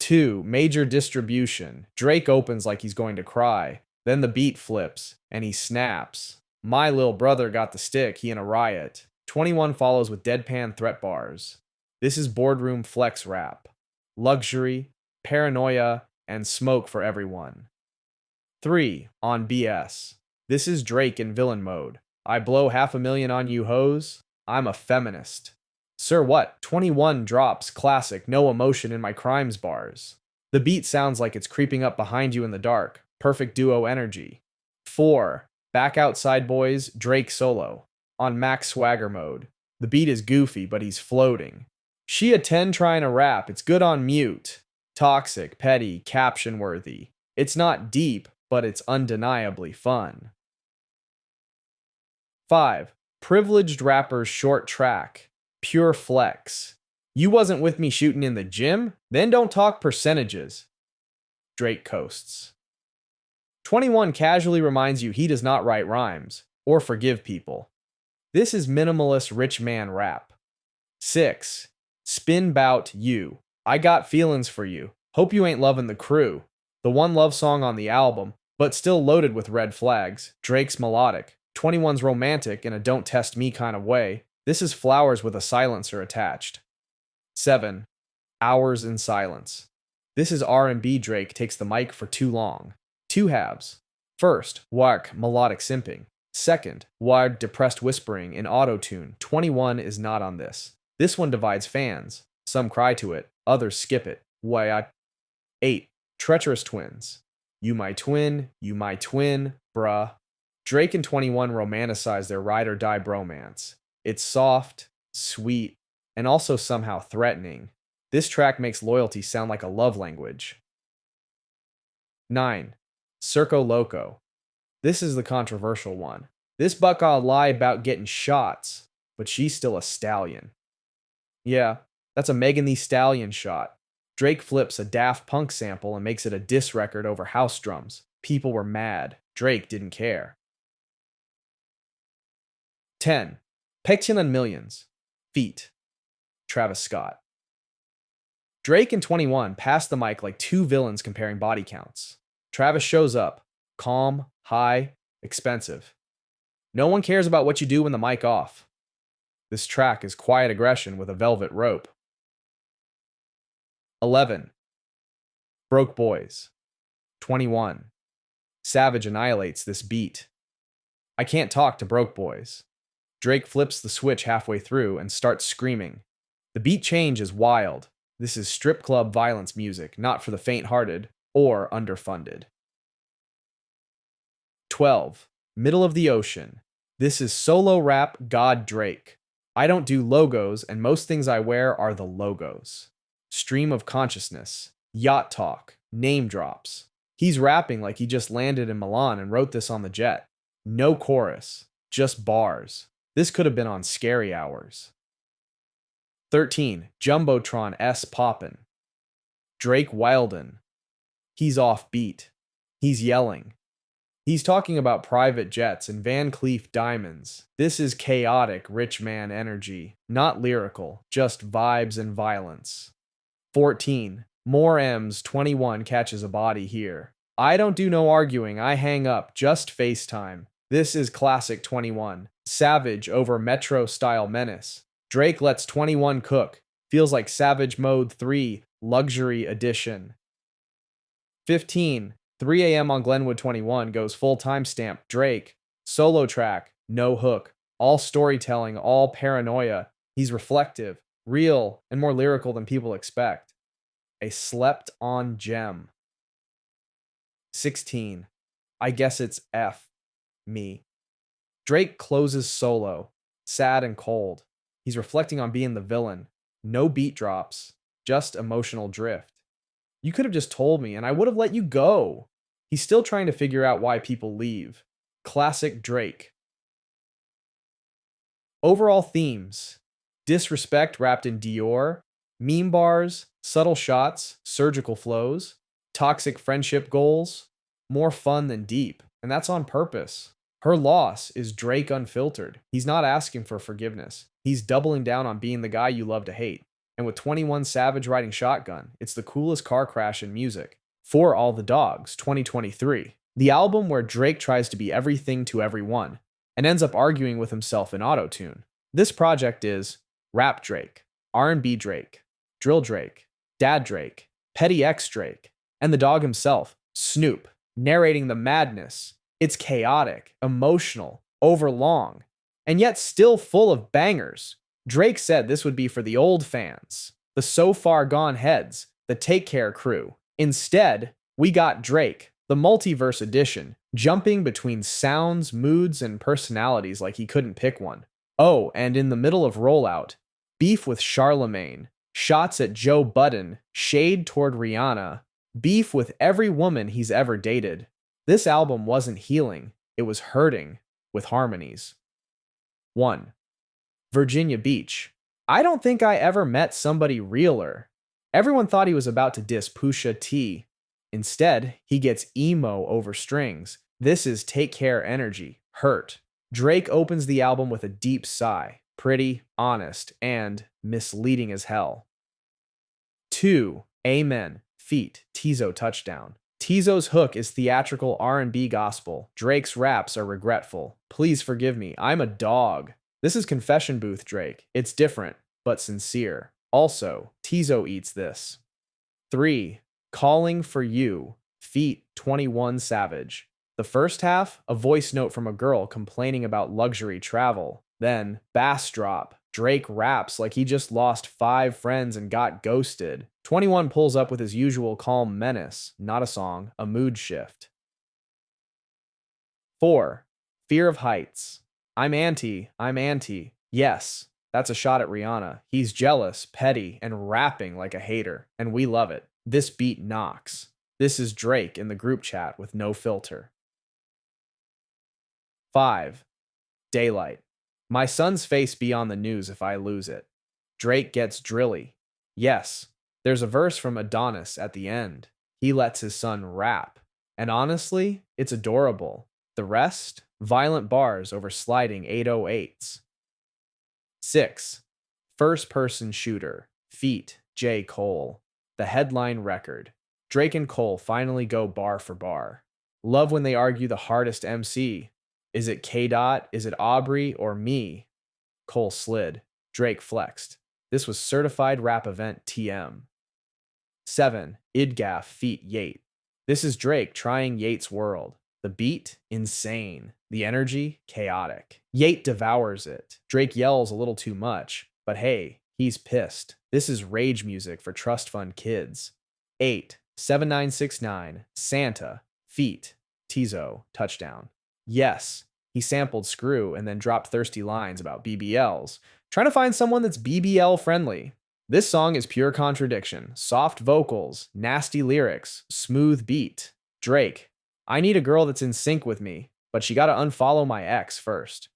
2. Major distribution. Drake opens like he's going to cry. Then the beat flips, and he snaps. My lil brother got the stick, he in a riot. 21 follows with deadpan threat bars. This is boardroom flex rap. Luxury, paranoia, and smoke for everyone. 3. On BS. This is Drake in villain mode. I blow $500,000 on you hoes. I'm a feminist. Sir what? 21 drops classic no emotion in my crimes bars. The beat sounds like it's creeping up behind you in the dark. Perfect duo energy. 4. Back Outside Boys, Drake solo. On max swagger mode. The beat is goofy, but he's floating. She a 10 trying to rap, it's good on mute. Toxic, petty, caption worthy. It's not deep, but it's undeniably fun. 5. Privileged rappers short track. Pure flex. You wasn't with me shooting in the gym? Then don't talk percentages. Drake coasts. 21 casually reminds you he does not write rhymes or forgive people. This is minimalist rich man rap. 6. Spin bout you. I got feelings for you. Hope you ain't loving the crew. The one love song on the album, but still loaded with red flags. Drake's melodic. 21's romantic in a don't test me kind of way. This is flowers with a silencer attached. 7. Hours in silence. This is R&B Drake takes the mic for too long. 2 halves. First, Wark melodic simping. Second, Ward depressed whispering in auto-tune. 21 is not on this. This one divides fans. Some cry to it, others skip it. 8. Treacherous twins. You my twin, bruh. Drake and 21 romanticize their ride or die bromance. It's soft, sweet, and also somehow threatening. This track makes loyalty sound like a love language. 9. Circo Loco. This is the controversial one. This buck'll lie about getting shots, but she's still a stallion. Yeah, that's a Megan Thee Stallion shot. Drake flips a Daft Punk sample and makes it a diss record over house drums. People were mad. Drake didn't care. 10. Pection and Millions. Feat. Travis Scott. Drake and 21 pass the mic like 2 villains comparing body counts. Travis shows up. Calm, high, expensive. No one cares about what you do when the mic off. This track is quiet aggression with a velvet rope. 11. Broke Boys. 21. Savage annihilates this beat. I can't talk to broke boys. Drake flips the switch halfway through and starts screaming. The beat change is wild. This is strip club violence music, not for the faint-hearted or underfunded. 12. Middle of the Ocean. This is solo rap God Drake. I don't do logos, and most things I wear are the logos. Stream of consciousness. Yacht talk. Name drops. He's rapping like he just landed in Milan and wrote this on the jet. No chorus, just bars. This could have been on Scary Hours. 13. Jumbotron S. Poppin'. Drake Wildin'. He's off beat. He's yelling. He's talking about private jets and Van Cleef diamonds. This is chaotic rich man energy, not lyrical, just vibes and violence. 14. More M's 21 catches a body here. I don't do no arguing, I hang up, just FaceTime. This is classic 21. Savage over Metro-style menace. Drake lets 21 cook. Feels like Savage Mode 3, Luxury Edition. 15. 3 a.m. on Glenwood 21 goes full timestamp. Drake. Solo track. No hook. All storytelling, all paranoia. He's reflective, real, and more lyrical than people expect. A slept-on gem. 16. I guess it's F. Me. Drake closes solo. Sad and cold. He's reflecting on being the villain. No beat drops. Just emotional drift. You could have just told me, and I would have let you go. He's still trying to figure out why people leave. Classic Drake. Overall themes. Disrespect wrapped in Dior. Meme bars. Subtle shots. Surgical flows. Toxic friendship goals. More fun than deep. And that's on purpose. Her loss is Drake unfiltered. He's not asking for forgiveness. He's doubling down on being the guy you love to hate. And with 21 Savage riding shotgun, it's the coolest car crash in music. For All the Dogs, 2023. The album where Drake tries to be everything to everyone, and ends up arguing with himself in autotune. This project is Rap Drake, R&B Drake, Drill Drake, Dad Drake, Petty X Drake, and the dog himself, Snoop, narrating the madness. It's chaotic, emotional, overlong, and yet still full of bangers. Drake said this would be for the old fans, the so far gone heads, the Take Care crew. Instead, we got Drake, the multiverse edition, jumping between sounds, moods, and personalities like he couldn't pick one. Oh, and in the middle of rollout, beef with Charlemagne, shots at Joe Budden, shade toward Rihanna, beef with every woman he's ever dated. This album wasn't healing, it was hurting with harmonies. 1. Virginia Beach. I don't think I ever met somebody realer. Everyone thought he was about to diss Pusha T. Instead, he gets emo over strings. This is Take Care energy, hurt. Drake opens the album with a deep sigh, pretty, honest, and misleading as hell. 2. Amen, feat, Tizo touchdown. Tizo's hook is theatrical R&B gospel. Drake's raps are regretful. Please forgive me, I'm a dog. This is Confession Booth Drake. It's different, but sincere. Also, Tizo eats this. 3. Calling for You, feat 21 Savage. The first half, a voice note from a girl complaining about luxury travel. Then, bass drop. Drake raps like he just lost 5 friends and got ghosted. 21 pulls up with his usual calm menace. Not a song, a mood shift. 4. Fear of Heights. I'm anti. Yes, that's a shot at Rihanna. He's jealous, petty, and rapping like a hater, and we love it. This beat knocks. This is Drake in the group chat with no filter. 5. Daylight. My son's face be on the news if I lose it. Drake gets drilly. Yes, there's a verse from Adonis at the end. He lets his son rap. And honestly, it's adorable. The rest? Violent bars over sliding 808s. 6. First Person Shooter, feat J. Cole. The headline record. Drake and Cole finally go bar for bar. Love when they argue the hardest MC. Is it K-Dot, is it Aubrey, or me? Cole slid. Drake flexed. This was Certified Rap Event TM. 7. Idgaf feat Yate. This is Drake trying Yate's world. The beat, insane. The energy, chaotic. Yate devours it. Drake yells a little too much, but hey, he's pissed. This is rage music for trust fund kids. 8. 7969, Santa, feat, Tizo, touchdown. Yes, he sampled Screw and then dropped thirsty lines about BBLs, trying to find someone that's BBL friendly. This song is pure contradiction. Soft vocals, nasty lyrics, smooth beat. Drake, I need a girl that's in sync with me. but she gotta unfollow my ex first.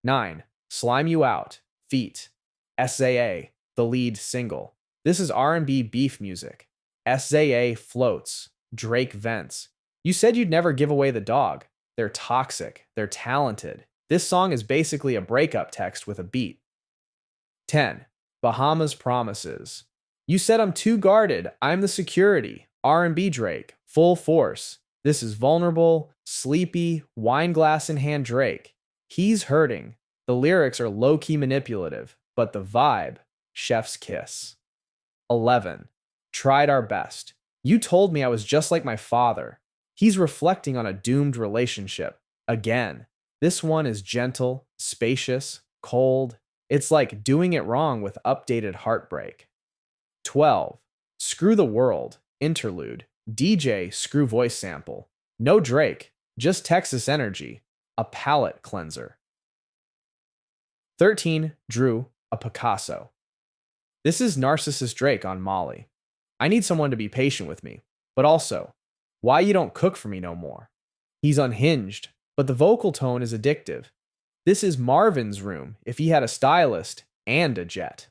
9. Slime You Out, feat. SZA, the lead single. This is R&B beef music. SZA floats. Drake vents. You said you'd never give away the dog. They're toxic. They're talented. This song is basically a breakup text with a beat. 10. Bahamas Promises. You said I'm too guarded. I'm the security. R&B Drake. Full force. This is vulnerable, sleepy, wine glass in hand Drake. He's hurting. The lyrics are low-key manipulative, but the vibe, chef's kiss. 11. Tried Our Best. You told me I was just like my father. He's reflecting on a doomed relationship. Again, this one is gentle, spacious, cold. It's like doing it wrong with updated heartbreak. 12. Screw the World, interlude. DJ Screw voice sample. No Drake, just Texas energy. A palate cleanser. 13. Drew, a Picasso. This is Narcissist Drake on Molly. I need someone to be patient with me, but also, why you don't cook for me no more? He's unhinged, but the vocal tone is addictive. This is Marvin's room if he had a stylist and a jet.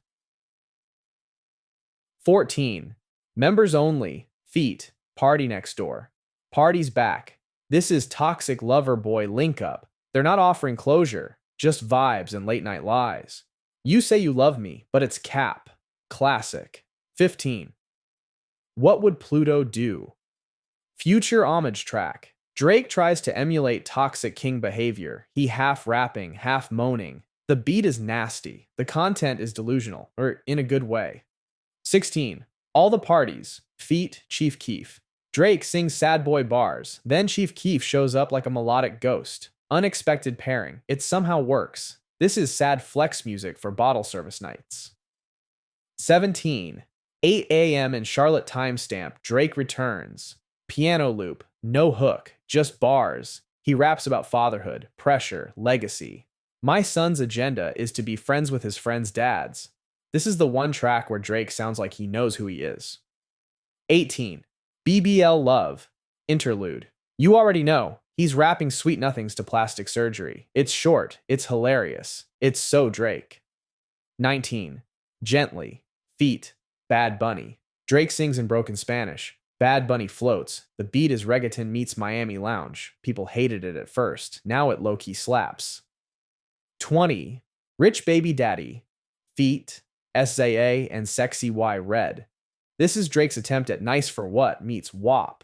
14. Members Only, feat. PARTYNEXTDOOR. Party's back. This is Toxic Lover Boy link up. They're not offering closure, just vibes and late night lies. You say you love me, but it's cap. Classic. 15. What Would Pluto Do? Future homage track. Drake tries to emulate Toxic King behavior. He half rapping, half moaning. The beat is nasty. The content is delusional, or in a good way. 16. All the Parties, feat. Chief Keef. Drake sings sad boy bars, then Chief Keef shows up like a melodic ghost. Unexpected pairing. It somehow works. This is sad flex music for bottle service nights. 17. 8 a.m. in Charlotte timestamp. Drake returns. Piano loop. No hook. Just bars. He raps about fatherhood, pressure, legacy. My son's agenda is to be friends with his friends' dads. This is the one track where Drake sounds like he knows who he is. 18. BBL Love, interlude. You already know, he's rapping sweet nothings to plastic surgery. It's short, it's hilarious. It's so Drake. 19. Gently, feat. Bad Bunny. Drake sings in broken Spanish. Bad Bunny floats. The beat is reggaeton meets Miami Lounge. People hated it at first. Now it low-key slaps. 20. Rich Baby Daddy, feat. SZA and Sexy Y Red. This is Drake's attempt at Nice for What meets WAP.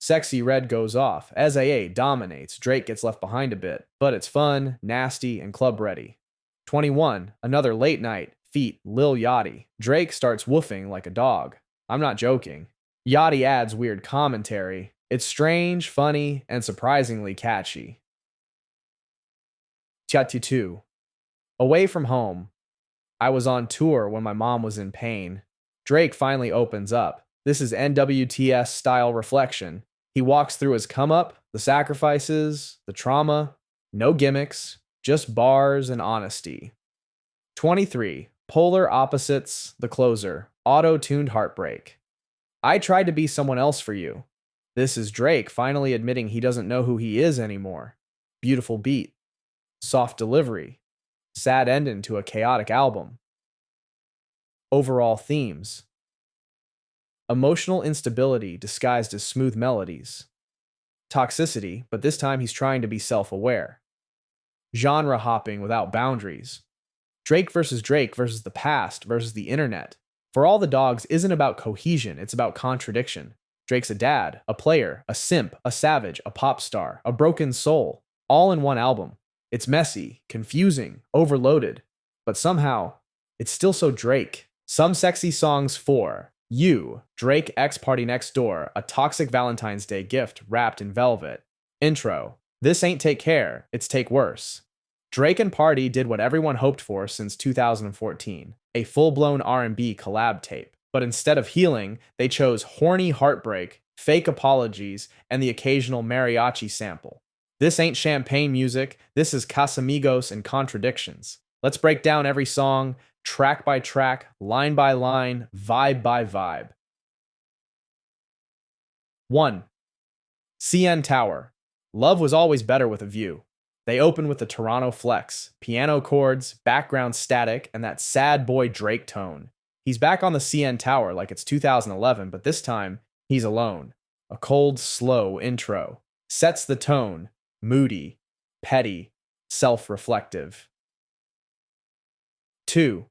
Sexy Red goes off. SZA dominates. Drake gets left behind a bit, but it's fun, nasty, and club ready. 21. Another Late Night, feat. Lil Yachty. Drake starts woofing like a dog. I'm not joking. Yachty adds weird commentary. It's strange, funny, and surprisingly catchy. 22. Away From Home. I was on tour when my mom was in pain. Drake finally opens up. This is NWTS style reflection. He walks through his come up, the sacrifices, the trauma, no gimmicks, just bars and honesty. 23. Polar Opposites, the closer, auto-tuned heartbreak. I tried to be someone else for you. This is Drake finally admitting he doesn't know who he is anymore. Beautiful beat. Soft delivery. Sad ending to a chaotic album. Overall themes. Emotional instability disguised as smooth melodies. Toxicity, but this time he's trying to be self-aware. Genre hopping without boundaries. Drake versus the past versus the internet. For All the Dogs isn't about cohesion, it's about contradiction. Drake's a dad, a player, a simp, a savage, a pop star, a broken soul, all in one album. It's messy, confusing, overloaded, but somehow, it's still so Drake. Some sexy songs for You, Drake x PARTYNEXTDOOR, a toxic Valentine's Day gift wrapped in velvet. Intro, this ain't Take Care, it's Take Worse. Drake and Party did what everyone hoped for since 2014, a full-blown R&B collab tape. But instead of healing, they chose horny heartbreak, fake apologies, and the occasional mariachi sample. This ain't champagne music, this is Casamigos and contradictions. Let's break down every song, track by track, line by line, vibe by vibe. 1. CN Tower. Love was always better with a view. They open with the Toronto flex, piano chords, background static, and that sad boy Drake tone. He's back on the CN Tower like it's 2011, but this time, he's alone. A cold, slow intro. Sets the tone. Moody, petty, self-reflective. 2.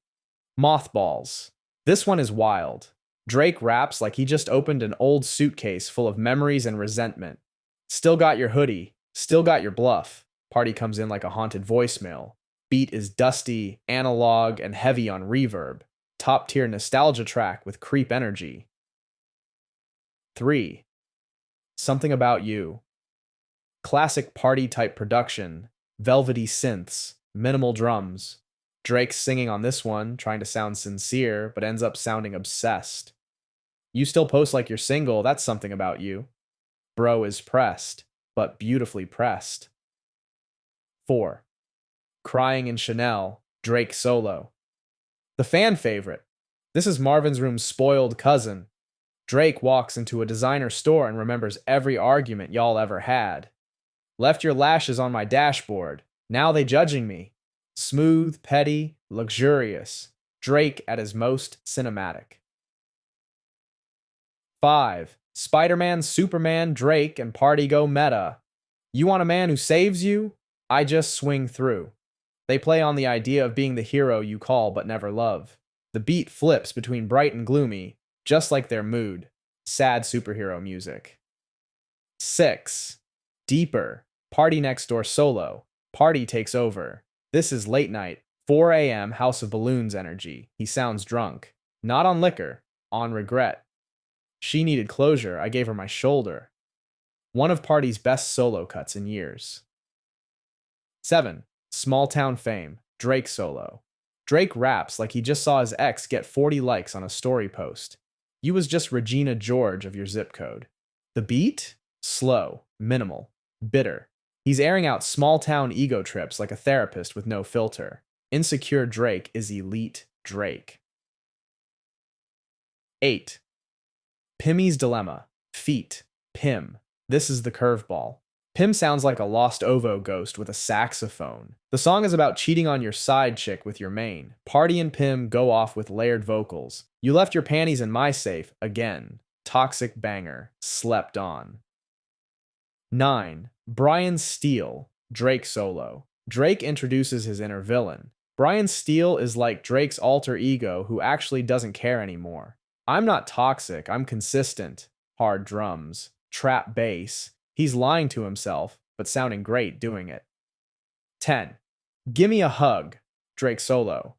Mothballs. This one is wild. Drake raps like he just opened an old suitcase full of memories and resentment. Still got your hoodie. Still got your bluff. Party comes in like a haunted voicemail. Beat is dusty, analog, and heavy on reverb. Top tier nostalgia track with creep energy. 3. Something About You. Classic party type production. Velvety synths. Minimal drums. Drake's singing on this one, trying to sound sincere, but ends up sounding obsessed. You still post like you're single, that's something about you. Bro is pressed, but beautifully pressed. 4. Crying in Chanel, Drake solo. The fan favorite. This is Marvin's Room's spoiled cousin. Drake walks into a designer store and remembers every argument y'all ever had. Left your lashes on my dashboard. Now they judging me. Smooth, petty, luxurious. Drake at his most cinematic. 5. Spider-Man, Superman, Drake, and Party go meta. You want a man who saves you? I just swing through. They play on the idea of being the hero you call but never love. The beat flips between bright and gloomy, just like their mood. Sad superhero music. 6. Deeper. PARTYNEXTDOOR solo. Party takes over. This is late night, 4 a.m. House of Balloons energy. He sounds drunk. Not on liquor, on regret. She needed closure, I gave her my shoulder. One of Party's best solo cuts in years. 7. Small Town Fame, Drake solo. Drake raps like he just saw his ex get 40 likes on a story post. You was just Regina George of your zip code. The beat? Slow, minimal, bitter. He's airing out small-town ego trips like a therapist with no filter. Insecure Drake is elite Drake. 8. Pimmy's Dilemma. Feet. Pim. This is the curveball. Pim sounds like a lost OVO ghost with a saxophone. The song is about cheating on your side chick with your main. Party and Pim go off with layered vocals. You left your panties in my safe, again. Toxic banger. Slept on. 9. Brian Steele, Drake solo. Drake introduces his inner villain. Brian Steele is like Drake's alter ego who actually doesn't care anymore. I'm not toxic, I'm consistent. Hard drums. Trap bass. He's lying to himself, but sounding great doing it. 10. Gimme a Hug, Drake solo.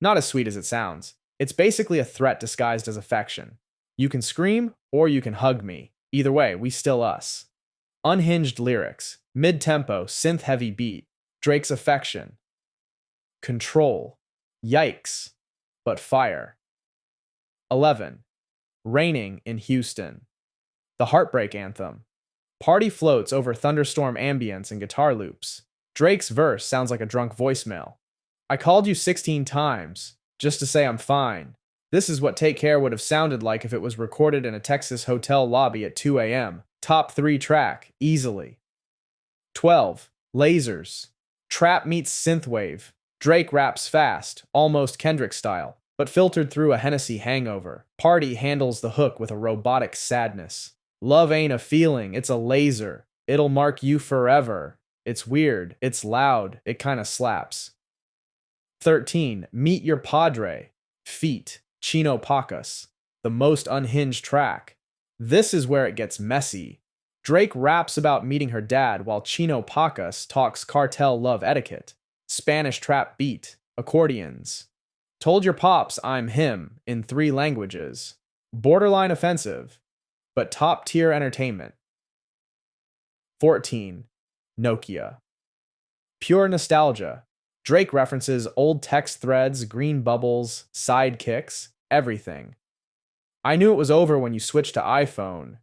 Not as sweet as it sounds. It's basically a threat disguised as affection. You can scream, or you can hug me. Either way, we still us. Unhinged lyrics, mid-tempo, synth-heavy beat, Drake's affection. Control, yikes, but fire. 11. Raining in Houston. The Heartbreak Anthem. Party floats over thunderstorm ambience and guitar loops. Drake's verse sounds like a drunk voicemail. I called you 16 times, just to say I'm fine. This is what Take Care would have sounded like if it was recorded in a Texas hotel lobby at 2 a.m. Top 3 track, easily. 12. Lasers. Trap meets synthwave. Drake raps fast, almost Kendrick style, but filtered through a Hennessy hangover. Party handles the hook with a robotic sadness. Love ain't a feeling, it's a laser. It'll mark you forever. It's weird, it's loud, it kinda slaps. 13. Meet Your Padre. Feat. Chino Pacas. The most unhinged track. This is where it gets messy. Drake raps about meeting her dad while Chino Pacas talks cartel love etiquette. Spanish trap beat. Accordions. Told your pops I'm him in 3 languages. Borderline offensive, but top tier entertainment. 14. Nokia. Pure nostalgia. Drake references old text threads, green bubbles, sidekicks, everything. I knew it was over when you switched to iPhone.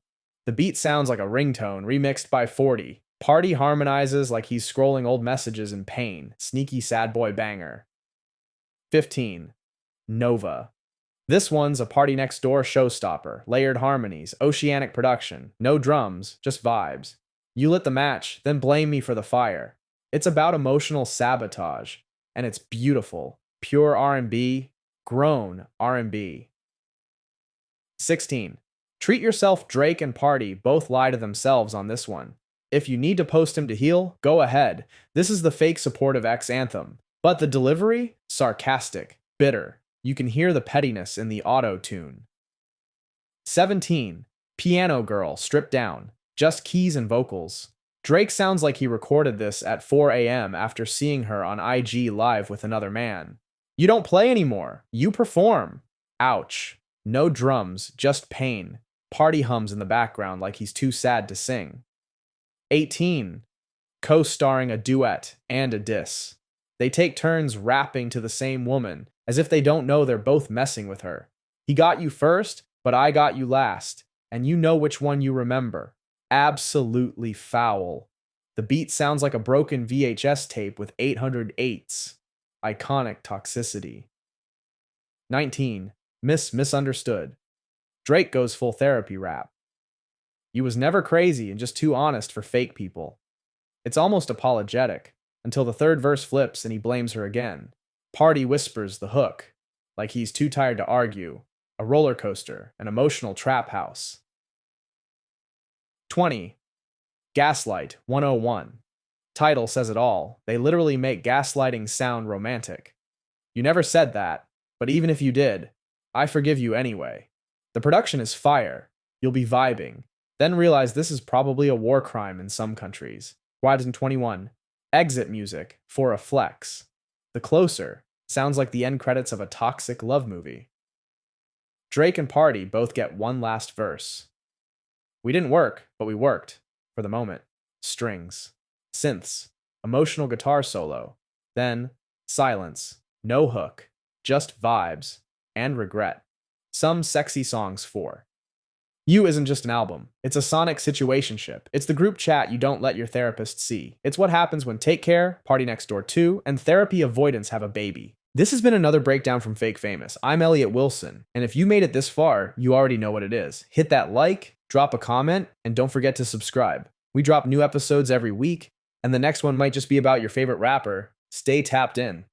The beat sounds like a ringtone remixed by 40. Party harmonizes like he's scrolling old messages in pain. Sneaky sad boy banger. 15. Nova. This one's a PARTYNEXTDOOR showstopper. Layered harmonies, oceanic production, no drums, just vibes. You lit the match, then blame me for the fire. It's about emotional sabotage, and it's beautiful. Pure R&B, grown R&B. 16. Treat Yourself, Drake and Party both lie to themselves on this one. If you need to post him to heal, go ahead. This is the fake supportive ex anthem. But the delivery? Sarcastic, bitter. You can hear the pettiness in the auto-tune. 17. Piano Girl, stripped down. Just keys and vocals. Drake sounds like he recorded this at 4 a.m. after seeing her on IG live with another man. You don't play anymore. You perform. Ouch. No drums, just pain. Party hums in the background like he's too sad to sing. 18. Co-starring a duet and a diss. They take turns rapping to the same woman, as if they don't know they're both messing with her. He got you first, but I got you last, and you know which one you remember. Absolutely foul. The beat sounds like a broken VHS tape with 800 eights. Iconic toxicity. 19. Misunderstood. Drake goes full therapy rap. You was never crazy and just too honest for fake people. It's almost apologetic, until the third verse flips and he blames her again. Party whispers the hook, like he's too tired to argue. A roller coaster, an emotional trap house. 20. Gaslight 101. Title says it all. They literally make gaslighting sound romantic. You never said that, but even if you did, I forgive you anyway. The production is fire. You'll be vibing. Then realize this is probably a war crime in some countries. Wives in 21. Exit music for a flex. The Closer sounds like the end credits of a toxic love movie. Drake and Party both get one last verse. We didn't work, but we worked. For the moment. Strings. Synths. Emotional guitar solo. Then, silence. No hook. Just vibes. And regret. Some sexy songs for. You isn't just an album. It's a sonic situationship. It's the group chat you don't let your therapist see. It's what happens when Take Care, Party Next Door 2, and Therapy Avoidance have a baby. This has been another breakdown from Fake Famous. I'm Elliot Wilson, and if you made it this far, you already know what it is. Hit that like, drop a comment, and don't forget to subscribe. We drop new episodes every week, and the next one might just be about your favorite rapper. Stay tapped in.